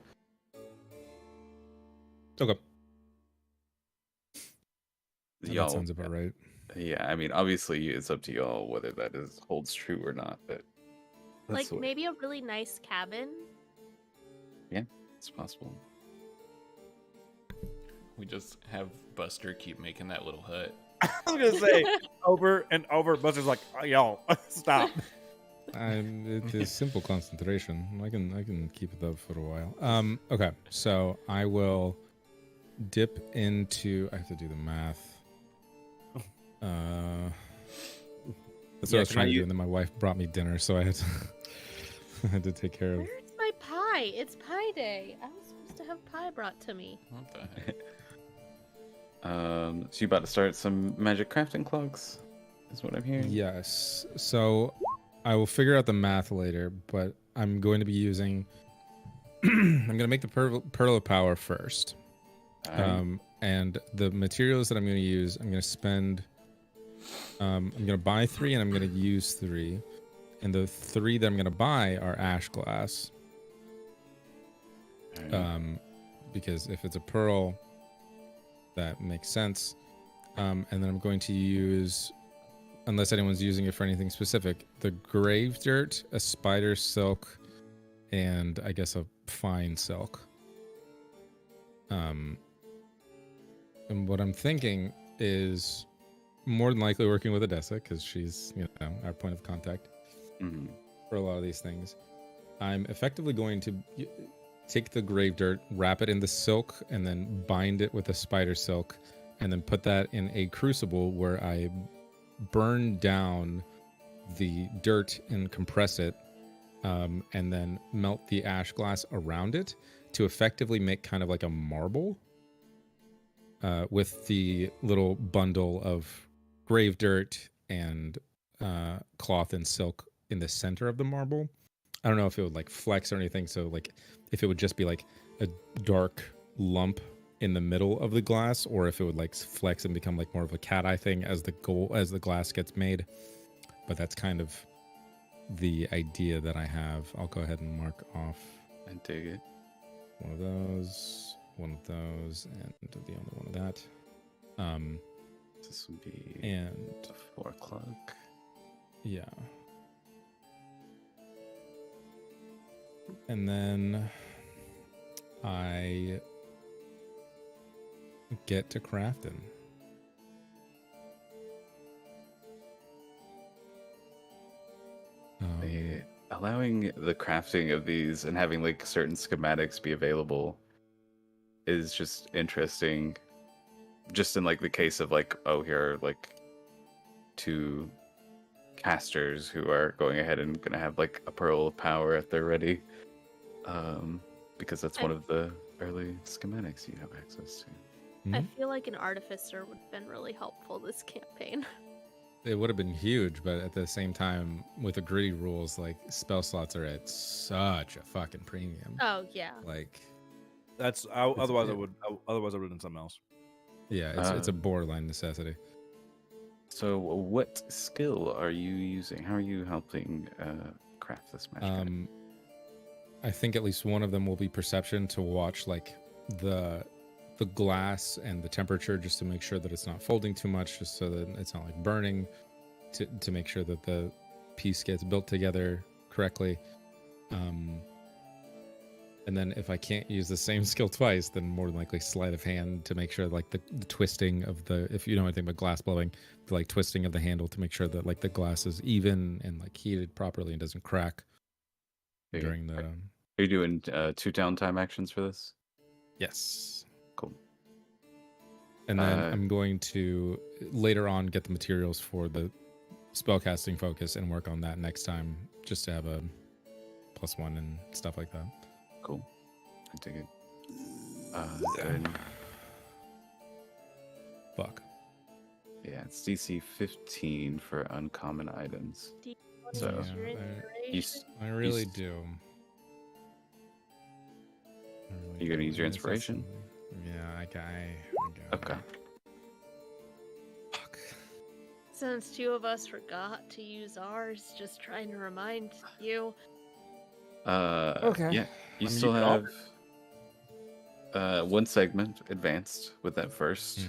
Okay. That Y'all, sounds about right. yeah, I mean, obviously it's up to y'all whether that holds true or not, but that's Like the way maybe a really nice cabin. it's possible. We just have Buster keep making that little hut. I was going to say, over and over, Buster's like, oh, y'all, stop. It is simple concentration. I can keep it up for a while. Okay, so I will dip into. I have to do the math. That's what I was trying to do, and then my wife brought me dinner, so I had to I had to take care of. Where's my pie? It's pie day. I was supposed to have pie brought to me. What the heck? So you about to start some magic crafting clogs, is what I'm hearing. Yes. So I will figure out the math later, but I'm going to be using. I'm going to make the pearl of power first. Alright. And the materials that I'm going to use, I'm going to spend I'm gonna buy 3 and I'm gonna use 3. And the 3 that I'm gonna buy are ash glass. Alright. Because if it's a pearl, that makes sense. And then I'm going to use, unless anyone's using it for anything specific, the grave dirt, a spider silk, and I guess a fine silk. And what I'm thinking is more than likely working with Odessa, because she's, our point of contact Mhm. for a lot of these things. I'm effectively going to take the grave dirt, wrap it in the silk, and then bind it with a spider silk, and then put that in a crucible where I burn down the dirt and compress it, and then melt the ash glass around it to effectively make kind of like a marble, with the little bundle of grave dirt and cloth and silk in the center of the marble. I don't know if it would like flex or anything. So like if it would just be like a dark lump in the middle of the glass, or if it would like flex and become like more of a cat eye thing as the glass gets made. But that's kind of the idea that I have. I'll go ahead and mark off I dig it. one of those, and the only one of that. This would be And 4 o'clock. yeah. And then I get to crafting. Allowing the crafting of these and having like certain schematics be available is just interesting. Just in like the case of like, oh, here are like 2 casters who are going ahead and gonna have like a pearl of power at their ready, because that's one of the early schematics you have access to. I feel like an artificer would have been really helpful this campaign. It would have been huge, but at the same time, with the gritty rules, like spell slots are at such a fucking premium. Oh yeah. Like, That's otherwise I would have done something else. yeah, it's a borderline necessity. So, what skill are you using? How are you helping craft this magic item? I think at least one of them will be perception, to watch like the glass and the temperature, just to make sure that it's not folding too much, just so that it's not like burning, to make sure that the piece gets built together correctly. And then if I can't use the same skill twice, then more than likely sleight of hand, to make sure like the twisting of if you know anything about glass blowing, the like twisting of the handle to make sure that like the glass is even and like heated properly and doesn't crack during the. Are you doing 2 downtime actions for this? Yes. Cool. And then I'm going to later on get the materials for the spellcasting focus and work on that next time, just to have a +1 and stuff like that. Cool. I dig it. Good. Fuck. Yeah, it's DC 15 for uncommon items. Do you want So, to use your you inspiration? I really do. You gonna use your inspiration? Yeah, I got. Okay. Fuck. Since 2 of us forgot to use ours, just trying to remind you. Okay. Yeah, you still have 1 segment advanced with that first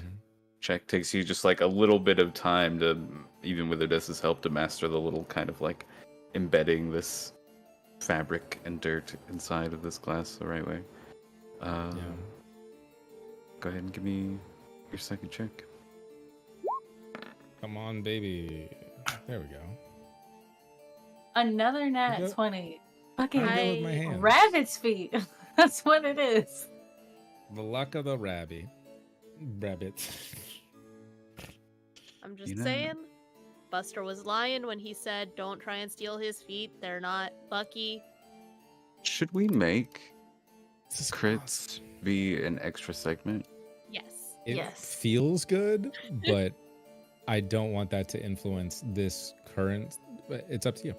check. Takes you just like a little bit of time to, even with Odessa's help, to master the little kind of like embedding this fabric and dirt inside of this glass the right way. Go ahead and give me your second check. Come on, baby. There we go. Another nat Yep. 20. Fucking I go with my hands. rabbit's feet. That's what it is. The luck of the rabbit. I'm just You know- saying, Buster was lying when he said, "Don't try and steal his feet. They're not lucky." Should we make This is crits be an extra segment? Yes. It Yes. feels good, but I don't want that to influence this current. It's up to you.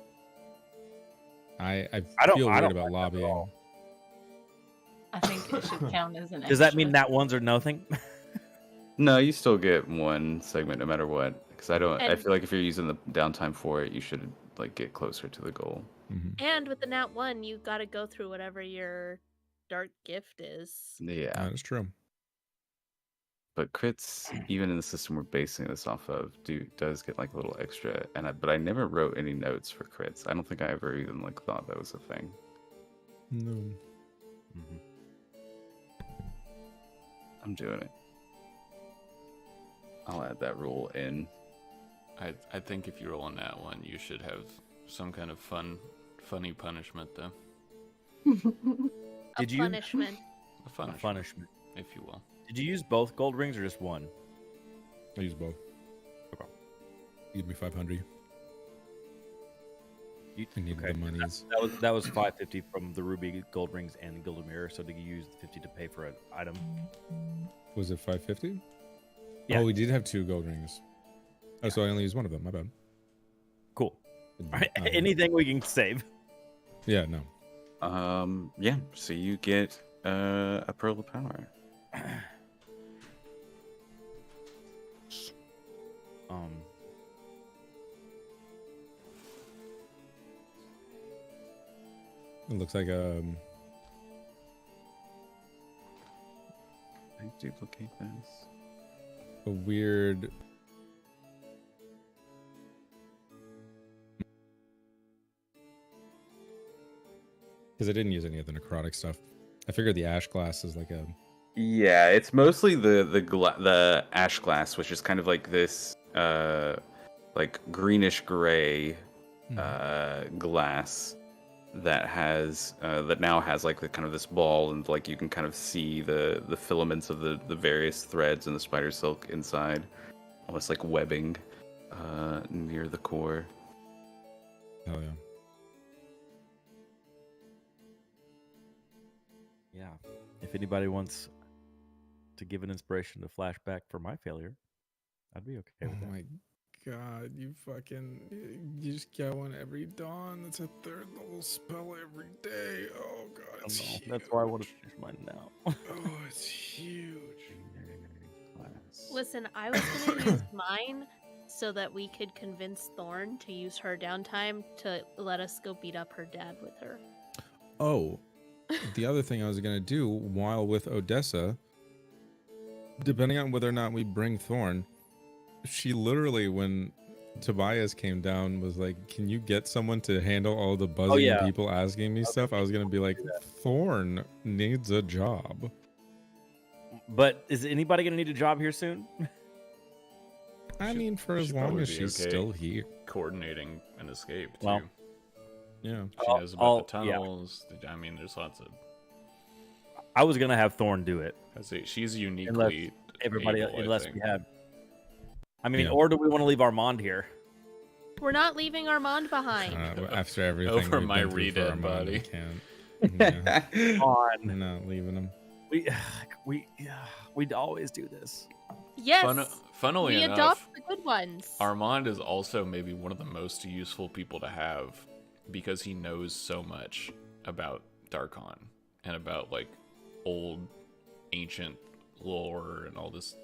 I don't- feel I weird don't about like that at lobbying. all. I think it should count as an Does that mean extra. that ones are nothing? No, you still get 1 segment no matter what, Because I don't. I And- feel like if you're using the downtime for it, you should like get closer to the goal. And with the nat 1, you got to go through whatever your dark gift is. Yeah. That is true. But crits, even in the system we're basing this off of, does get like a little extra. But I never wrote any notes for crits. I don't think I ever even like thought that was a thing. No. I'm doing it. I'll add that rule in. I think if you roll on that one, you should have some kind of funny punishment, though. Did you? Punishment. A A punishment. if you will. Did you use both gold rings or just one? I use both. Okay. Give me 500. I need okay. the monies. That was 550 from the ruby, gold rings, and the gilded mirror. So did you use the 50 to pay for an item? Was it 550? Yeah. Oh, we did have 2 gold rings. Oh, so I only used one of them. My bad. Cool. All right. Anything we can save. Yeah, no. Yeah. So you get a pearl of power. It looks like I duplicate this. a weird. Because I didn't use any of the necrotic stuff. I figured the ash glass is like a. Yeah, it's mostly the ash glass, which is kind of like this like greenish gray glass that has that now has like the kind of this ball, and like you can kind of see the filaments of the various threads and the spider silk inside, almost like webbing near the core. Oh yeah. Yeah. If anybody wants to give an inspiration to flashback for my failure, I'd be okay with that. Oh my god, you just get one every dawn. That's a 3rd level spell every day. Oh god, it's huge. That's why I want to finish mine now. Oh, it's huge. Listen, I was going to use mine so that we could convince Thorn to use her downtime to let us go beat up her dad with her. Oh, the other thing I was gonna do while with Odessa, depending on whether or not we bring Thorn, she literally, when Tobias came down, was like, "Can you get someone to handle all the buzzing people asking me stuff?" I was gonna be like, "Thorn needs a job." But is anybody going to need a job here soon? I mean, for as she'd long probably as be she's okay still here. Coordinating an escape, too. Well, Yeah. She knows about the yeah. tunnels. I mean, there's lots of... I was going to have Thorn do it. I say she's uniquely Everybody, able, I unless think. we had. I mean, Yeah. or do we want to leave Armand here? We're not leaving Armand behind. After everything Over we've my been through for re-dead Armand, body. I can't. Yeah, On. I'm not leaving him. We'd always do this. Yes, Funnily we enough, adopt the good ones. Armand is also maybe one of the most useful people to have because he knows so much about Darkon and about like old ancient lore and all this,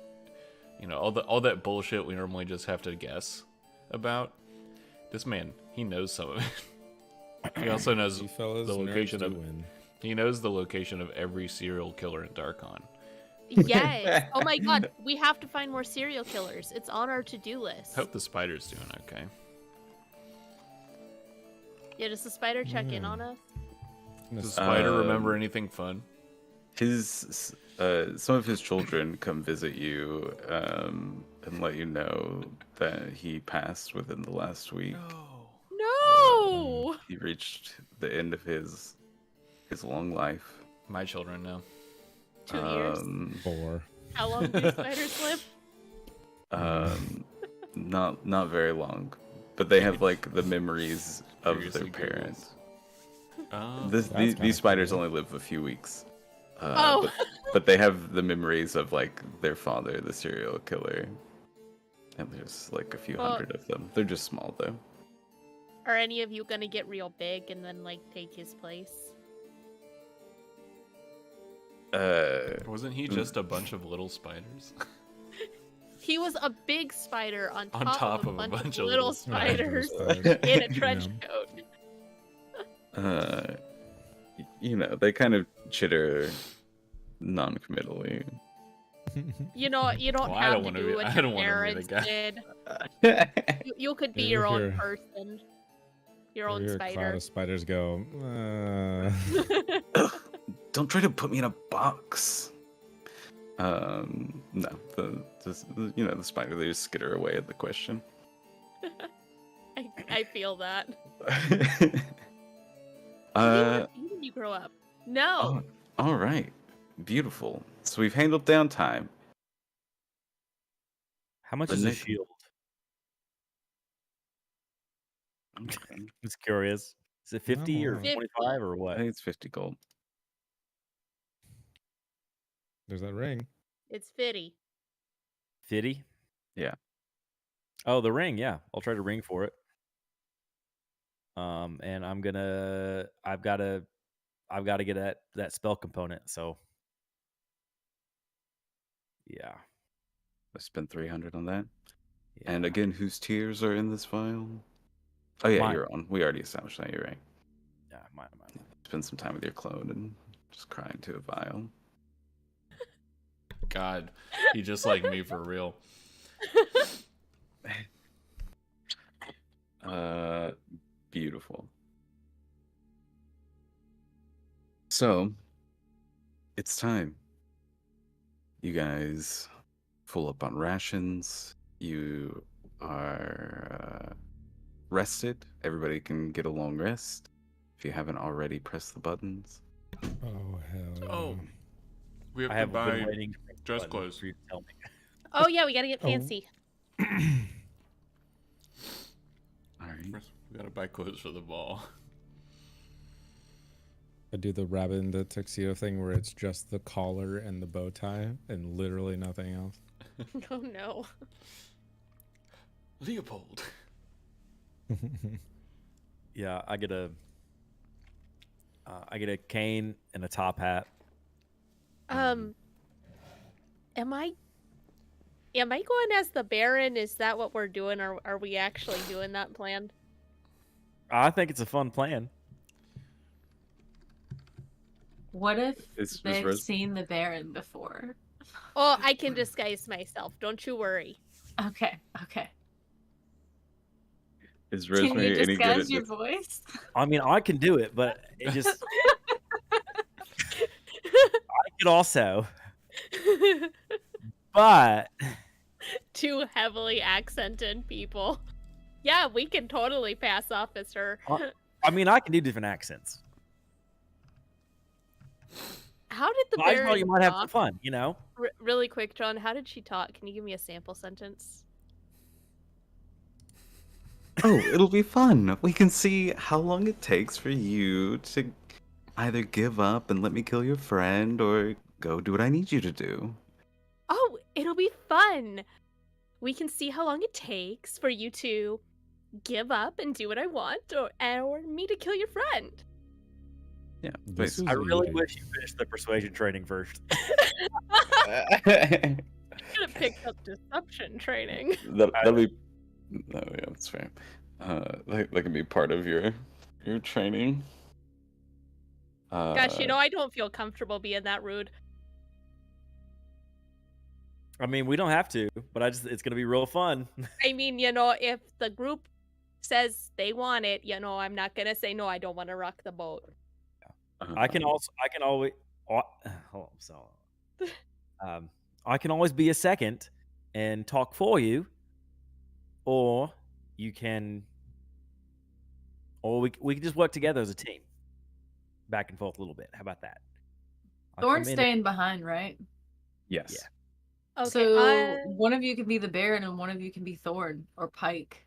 all that bullshit we normally just have to guess about. This man, he knows some of it. He also knows You fellas, the location nerds of do win. he knows the location of every serial killer in Darkon. Yes. Oh my god, we have to find more serial killers. It's on our to-do list. Hope the spider's doing okay. Yeah, does the spider check in on us? Does the spider remember anything fun? His some of his children come visit you and let you know that he passed within the last week. No! He reached the end of his long life. My children know. 2 years? 4. How long do spiders live? Not very long, but they have like the memories of Seriously, their parents. Googles. These spiders only live a few weeks. Oh. but they have the memories of like their father, the serial killer. And there's like a few hundred of them. They're just small though. Are any of you gonna get real big and then like take his place? Wasn't he just a bunch of little spiders? He was a big spider on top of a bunch of little little spiders spiders. in a trench Yeah. coat. They kind of chitter non-committally. You know, you don't Well, I have don't to wanna do be- what I your don't wanna be the parents guy. did. You could be Yeah, your own here. person. Your own Here a cloud spider. of spiders go. Don't try to put me in a box. No, the spider, they just skitter away at the question. I feel that. uh, When did you grow up? No. all right, beautiful. So we've handled downtime. How much The is a next- shield? Okay. Just curious. Is it 50 or wow. 25 or I what? think it's 50 gold. There's that ring. It's fitty. 50? Yeah. Oh, the ring. Yeah, I'll try to ring for it. And I've got to get that spell component. So, yeah. I spent 300 on that. Yeah. And again, whose tears are in this vial? Oh yeah, Mine. you're on. We already established that. You're right. Yeah, mine. Spend some time with your clone and just cry into a vial. God, he just like me for real. Beautiful. So, it's time. You guys full up on rations. You are rested. Everybody can get a long rest. If you haven't already, press the buttons. Oh hell. Yeah. Oh, we have I to have buy been waiting to press the dress button clothes. for you to tell me. Oh yeah, we gotta get Oh. fancy. All right. First, we gotta buy clothes for the ball. I do the rabbit in the tuxedo thing where it's just the collar and the bow tie and literally nothing else. Oh no. Leopold. Yeah, I get a cane and a top hat. Am I going as the Baron? Is that what we're doing, or are we actually doing that plan? I think it's a fun plan. What if Is they've Rose- seen the Baron before? Oh, I can disguise myself. Don't you worry. Okay. Is Can you Rosemary any good disguise at your this? voice? I mean, I can do it, but it just I could also, but Two heavily accented people. Yeah, we can totally pass off as her. I mean, I can do different accents. How did the But I just Baron thought you might have some talk? fun, you know? Really quick, John, how did she talk? Can you give me a sample sentence? Oh, it'll be fun. We can see how long it takes for you to either give up and let me kill your friend or go do what I need you to do. Oh, it'll be fun. We can see how long it takes for you to give up and do what I want, or me to kill your friend. Yeah. This basically. I is really easy. wish you finished the persuasion training first. Should have picked up deception training. That'll be. No, yeah, that's fair. That can be part of your training. Gosh, I don't feel comfortable being that rude. I mean, we don't have to, but it's going to be real fun. I mean, if the group says they want it, I'm not gonna say no. I don't want to rock the boat. I can always, hold on, so, I can always be a second and talk for you, or we can just work together as a team, back and forth a little bit. How about that? I'll Thorn's come in staying behind, right? Yes. Yeah. Okay. So one of you can be the Baron and one of you can be Thorn or Pike.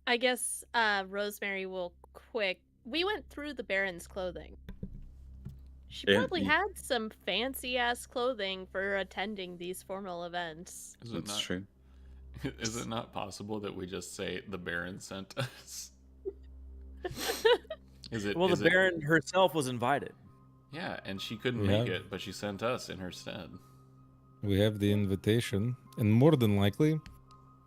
I guess Rosemary will quick. We went through the Baron's clothing. She Yeah, probably you- had some fancy ass clothing for attending these formal events. Is it That's not? true. Is it not possible that we just say the Baron sent us? Is it? Well, is the it- Baron herself was invited. Yeah, and she couldn't Yeah. make it, but she sent us in her stead. We have the invitation, and more than likely,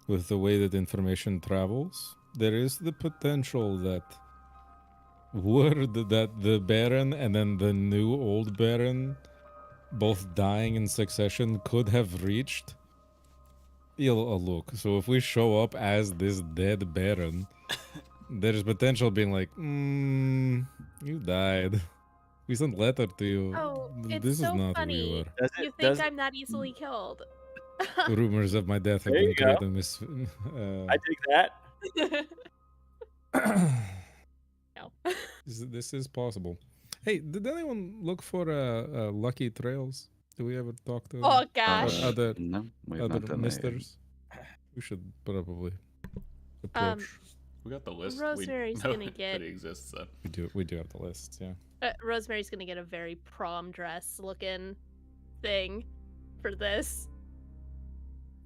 with the way that information travels, there is the potential that word that the Baron and then the new old Baron, both dying in succession, could have reached. Look, so if we show up as this dead Baron, there's potential being like, you died. We sent letter to you. Oh, it's This is so not who funny. you are. Does You it? think Does I'm that easily killed? Rumors of my death have There been you go. created. I dig that. No. This is possible. Hey, did anyone look for Lucky Trails? Do we ever talk to Oh gosh. other No, we have other not done that yet. misters? We should probably approach. We got the list. Rosemary's we know gonna get- that it exists. Then. We do have the lists, yeah. Rosemary's gonna get a very prom dress looking thing for this,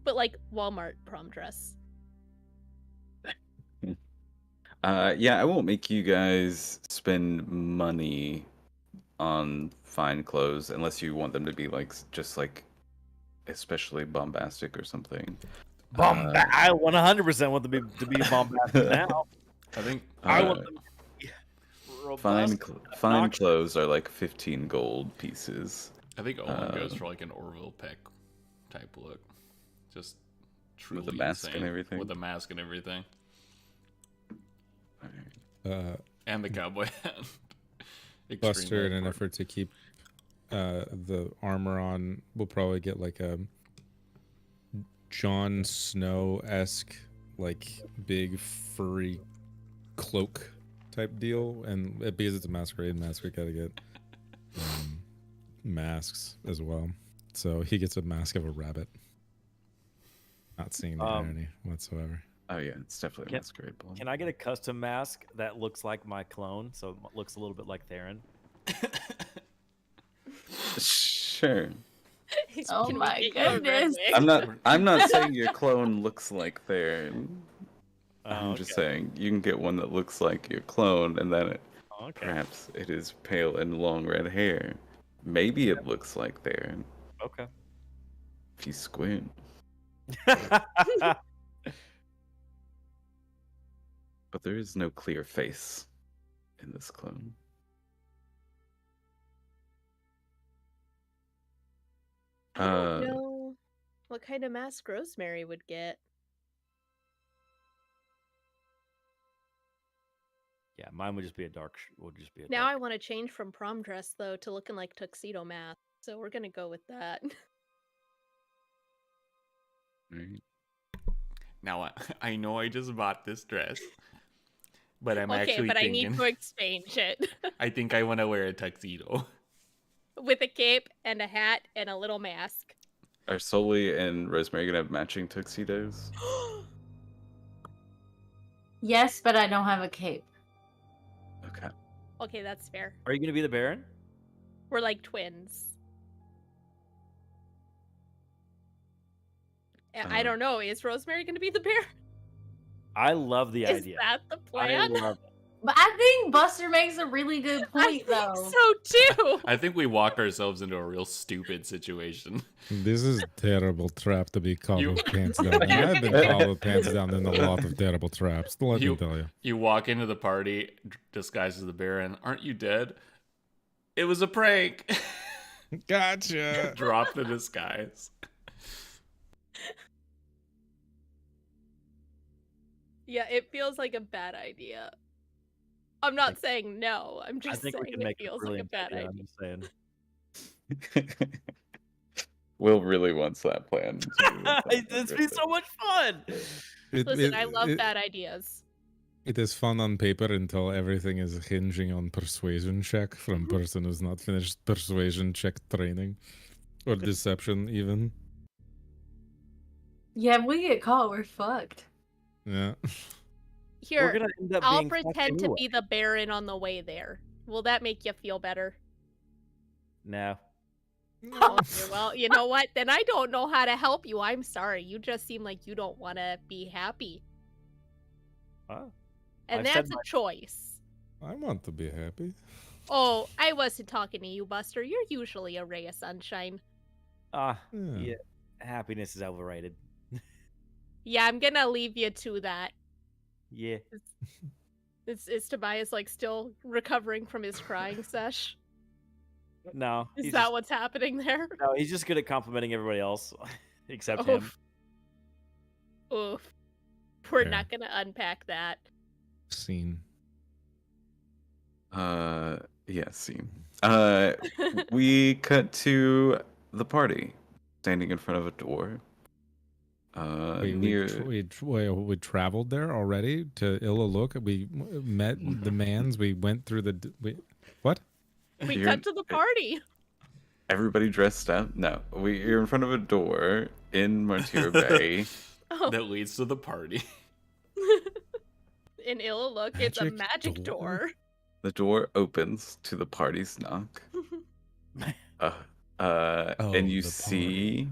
but like Walmart prom dress. Yeah, I won't make you guys spend money on fine clothes unless you want them to be like just like especially bombastic or something. I 100% want them to be bombastic now. I think I want them to be Fine, robust, fine obnoxious. clothes are like 15 gold pieces. Owen goes for like an Orville Peck type look, just truly With the mask and insane. everything? With the mask and everything, Alright. and the cowboy hat. Buster, in an Extremely effort to keep the armor on, we'll probably get like a Jon Snow-esque, like big furry cloak type deal, and because it's a masquerade mask, we gotta get masks as well. So he gets a mask of a rabbit. Not seeing the irony whatsoever. Oh yeah, it's definitely a masquerade ball. Can I get a custom mask that looks like my clone, so it looks a little bit like Theron? Sure. Oh Can we my get you a goodness. remix? I'm not saying your clone looks like Theron. I'm Oh, just okay. saying you can get one that looks like your clone, and then Okay. perhaps it is pale and long red hair. Maybe it looks like Theron Okay. if you squint. But there is no clear face in this clone. I don't know what kind of mask Rosemary would get. Yeah, mine would just be a dark. Would just be a Now I dark. want to change from prom dress though to looking like tuxedo mask, so we're gonna go with that. Right? Now I know I just bought this dress, but I'm Okay, actually but I thinking. need to exchange it I think I want to wear a tuxedo. with a cape and a hat and a little mask. Are Sully and Rosemary gonna have matching tuxedos? Yes, but I don't have a cape. Okay. Okay, that's fair. Are you gonna be the Baron? We're like twins. I don't know. Is Rosemary gonna be the bear? I love the Is idea. that the I plan? love it. But I think Buster makes a really good I point, think though. so too. I think we walked ourselves into a real stupid situation. This is a terrible trap to be caught You- with pants down. And I've been caught with pants down in a lot of terrible traps. Let me tell you. You walk into the party disguised as the Baron. Aren't you dead? It was a prank. Gotcha. Drop the disguise. Yeah, it feels like a bad idea. I'm not saying no. I'm I just think we saying can it make a feels like a brilliant bad idea. idea. I'm just saying. Will really wants that plan. It's been so much fun. Listen, I love bad ideas. It is fun on paper until everything is hinging on persuasion check from person who's not finished persuasion check training. Or deception, even. Yeah, if we get caught, we're fucked. Yeah. We're Here, gonna end up I'll being fucked pretend to anyway. be the Baron on the way there. Will that make you feel better? No. Okay, well, you know what? Then I don't know how to help you. I'm sorry. You just seem like you don't want to be happy. Oh. And I've said that's a my- choice. I want to be happy. Oh, I wasn't talking to you, Buster. You're usually a ray of sunshine. Yeah. Happiness is overrated. Yeah, I'm gonna leave you to that. Yeah. Is Tobias like still recovering from his crying sesh? No. Is He's that just, what's happening there? no, he's just good at complimenting everybody else except him. Oof. Oof. We're Fair. not gonna unpack that. Scene. Yeah, scene. We cut to the party, standing in front of a door. We traveled there already to Illaluk. We met the mans. We went through what? We You're- cut to the party. Everybody dressed up. No, you're in front of a door in Martyr Bay. Oh, That leads to the party. in Illaluk, it's a Magic magic door? door. The door opens to the party's knock. And you the see,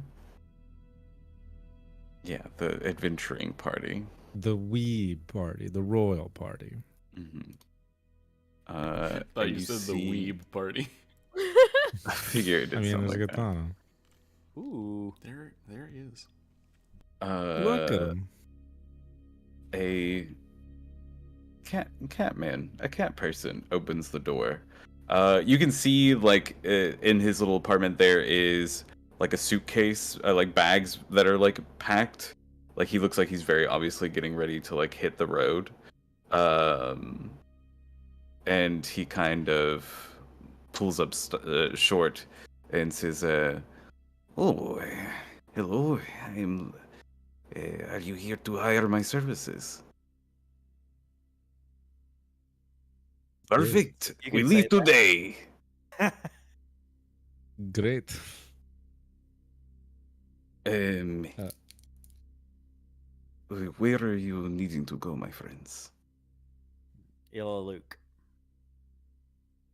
yeah, the adventuring party. The wee party, the royal party. Mm-hmm. Thought and you said the weeb party. I figured. I mean, sound there's a like that. katana. Ooh. There he is. Look at him. A cat person opens the door. You can see like in his little apartment there is like a suitcase, like bags that are like packed. Like he looks like he's very obviously getting ready to like hit the road. And he kind of pulls up short and says, "Oh, hello. I'm. Are you here to hire my services?" Perfect. You We can leave say that. today. Great. Where are you needing to go, my friends? Illaluk.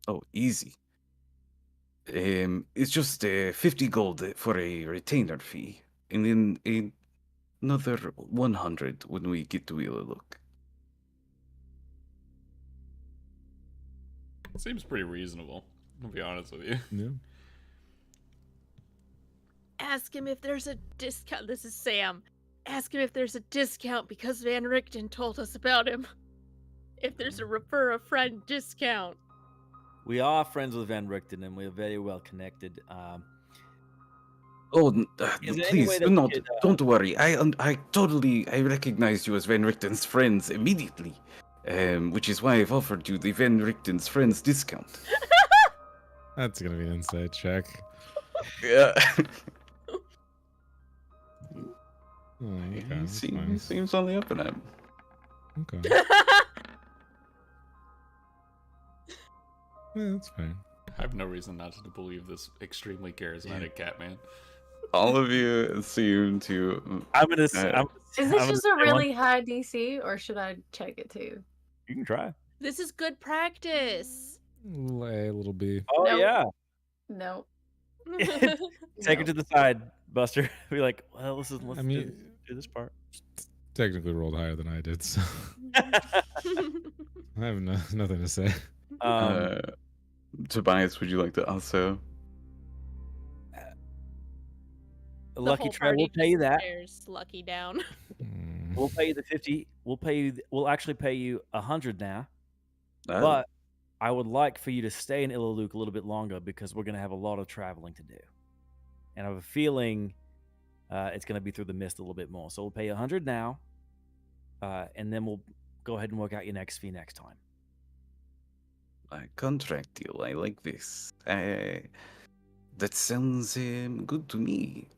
Oh, easy. It's just 50 gold for a retainer fee, and then another 100 when we get to Illaluk. Seems pretty reasonable. I'll be honest with you. Yeah. Ask him if there's a discount. This is Sam. Ask him if there's a discount because Van Richten told us about him. If there's a refer a friend discount. We are friends with Van Richten, and we're very well connected. Oh, Is there any way please, that we not, could, don't worry. I recognize you as Van Richten's friends immediately, which is why I've offered you the Van Richten's friends discount. That's gonna be an insight check. Yeah. Oh, okay, He that's seems nice. on the up and up. Okay. Yeah, that's fine. I have no reason not to believe this extremely charismatic cat man. All of you seem to. I'm gonna. Is this just a really high DC, or should I check it too? You can try. This is good practice. A little B. Oh Nope. yeah. No. Take her to the side, Buster. Be like, well, let's I mean, do this part. technically rolled higher than I did, so I have nothing to say. Tobias, would you like to also? A Lucky Trail will pay you that. Lucky down. We'll pay you the 50. We'll actually pay you 100 now. Oh. But I would like for you to stay in Illaluk a little bit longer because we're going to have a lot of traveling to do. And I have a feeling it's going to be through the mist a little bit more. So we'll pay you 100 now. And then we'll go ahead and work out your next fee next time. A contract deal. I like this. That sounds good to me.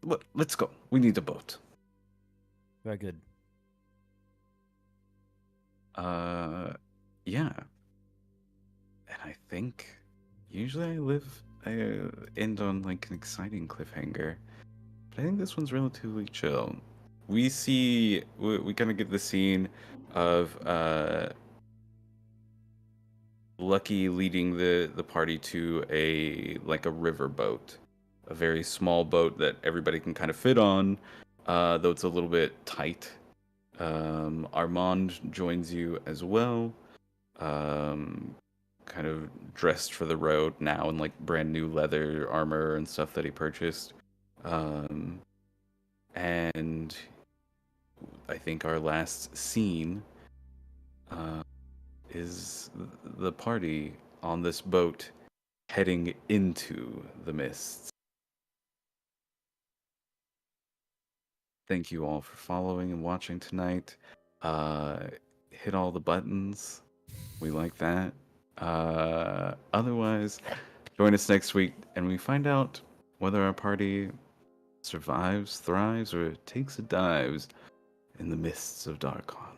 Well, let's go. We need a boat. Very good. Yeah. And I think usually I end on like an exciting cliffhanger, but I think this one's relatively chill. We kind of get the scene of Lucky leading the party to a river boat, a very small boat that everybody can kind of fit on, though it's a little bit tight. Armand joins you as well. kind of dressed for the road now in like brand new leather armor and stuff that he purchased. And I think our last scene is the party on this boat heading into the mists. Thank you all for following and watching tonight. Hit all the buttons. We like that. Otherwise, join us next week and we find out whether our party survives, thrives, or takes a dives in the mists of Darkon.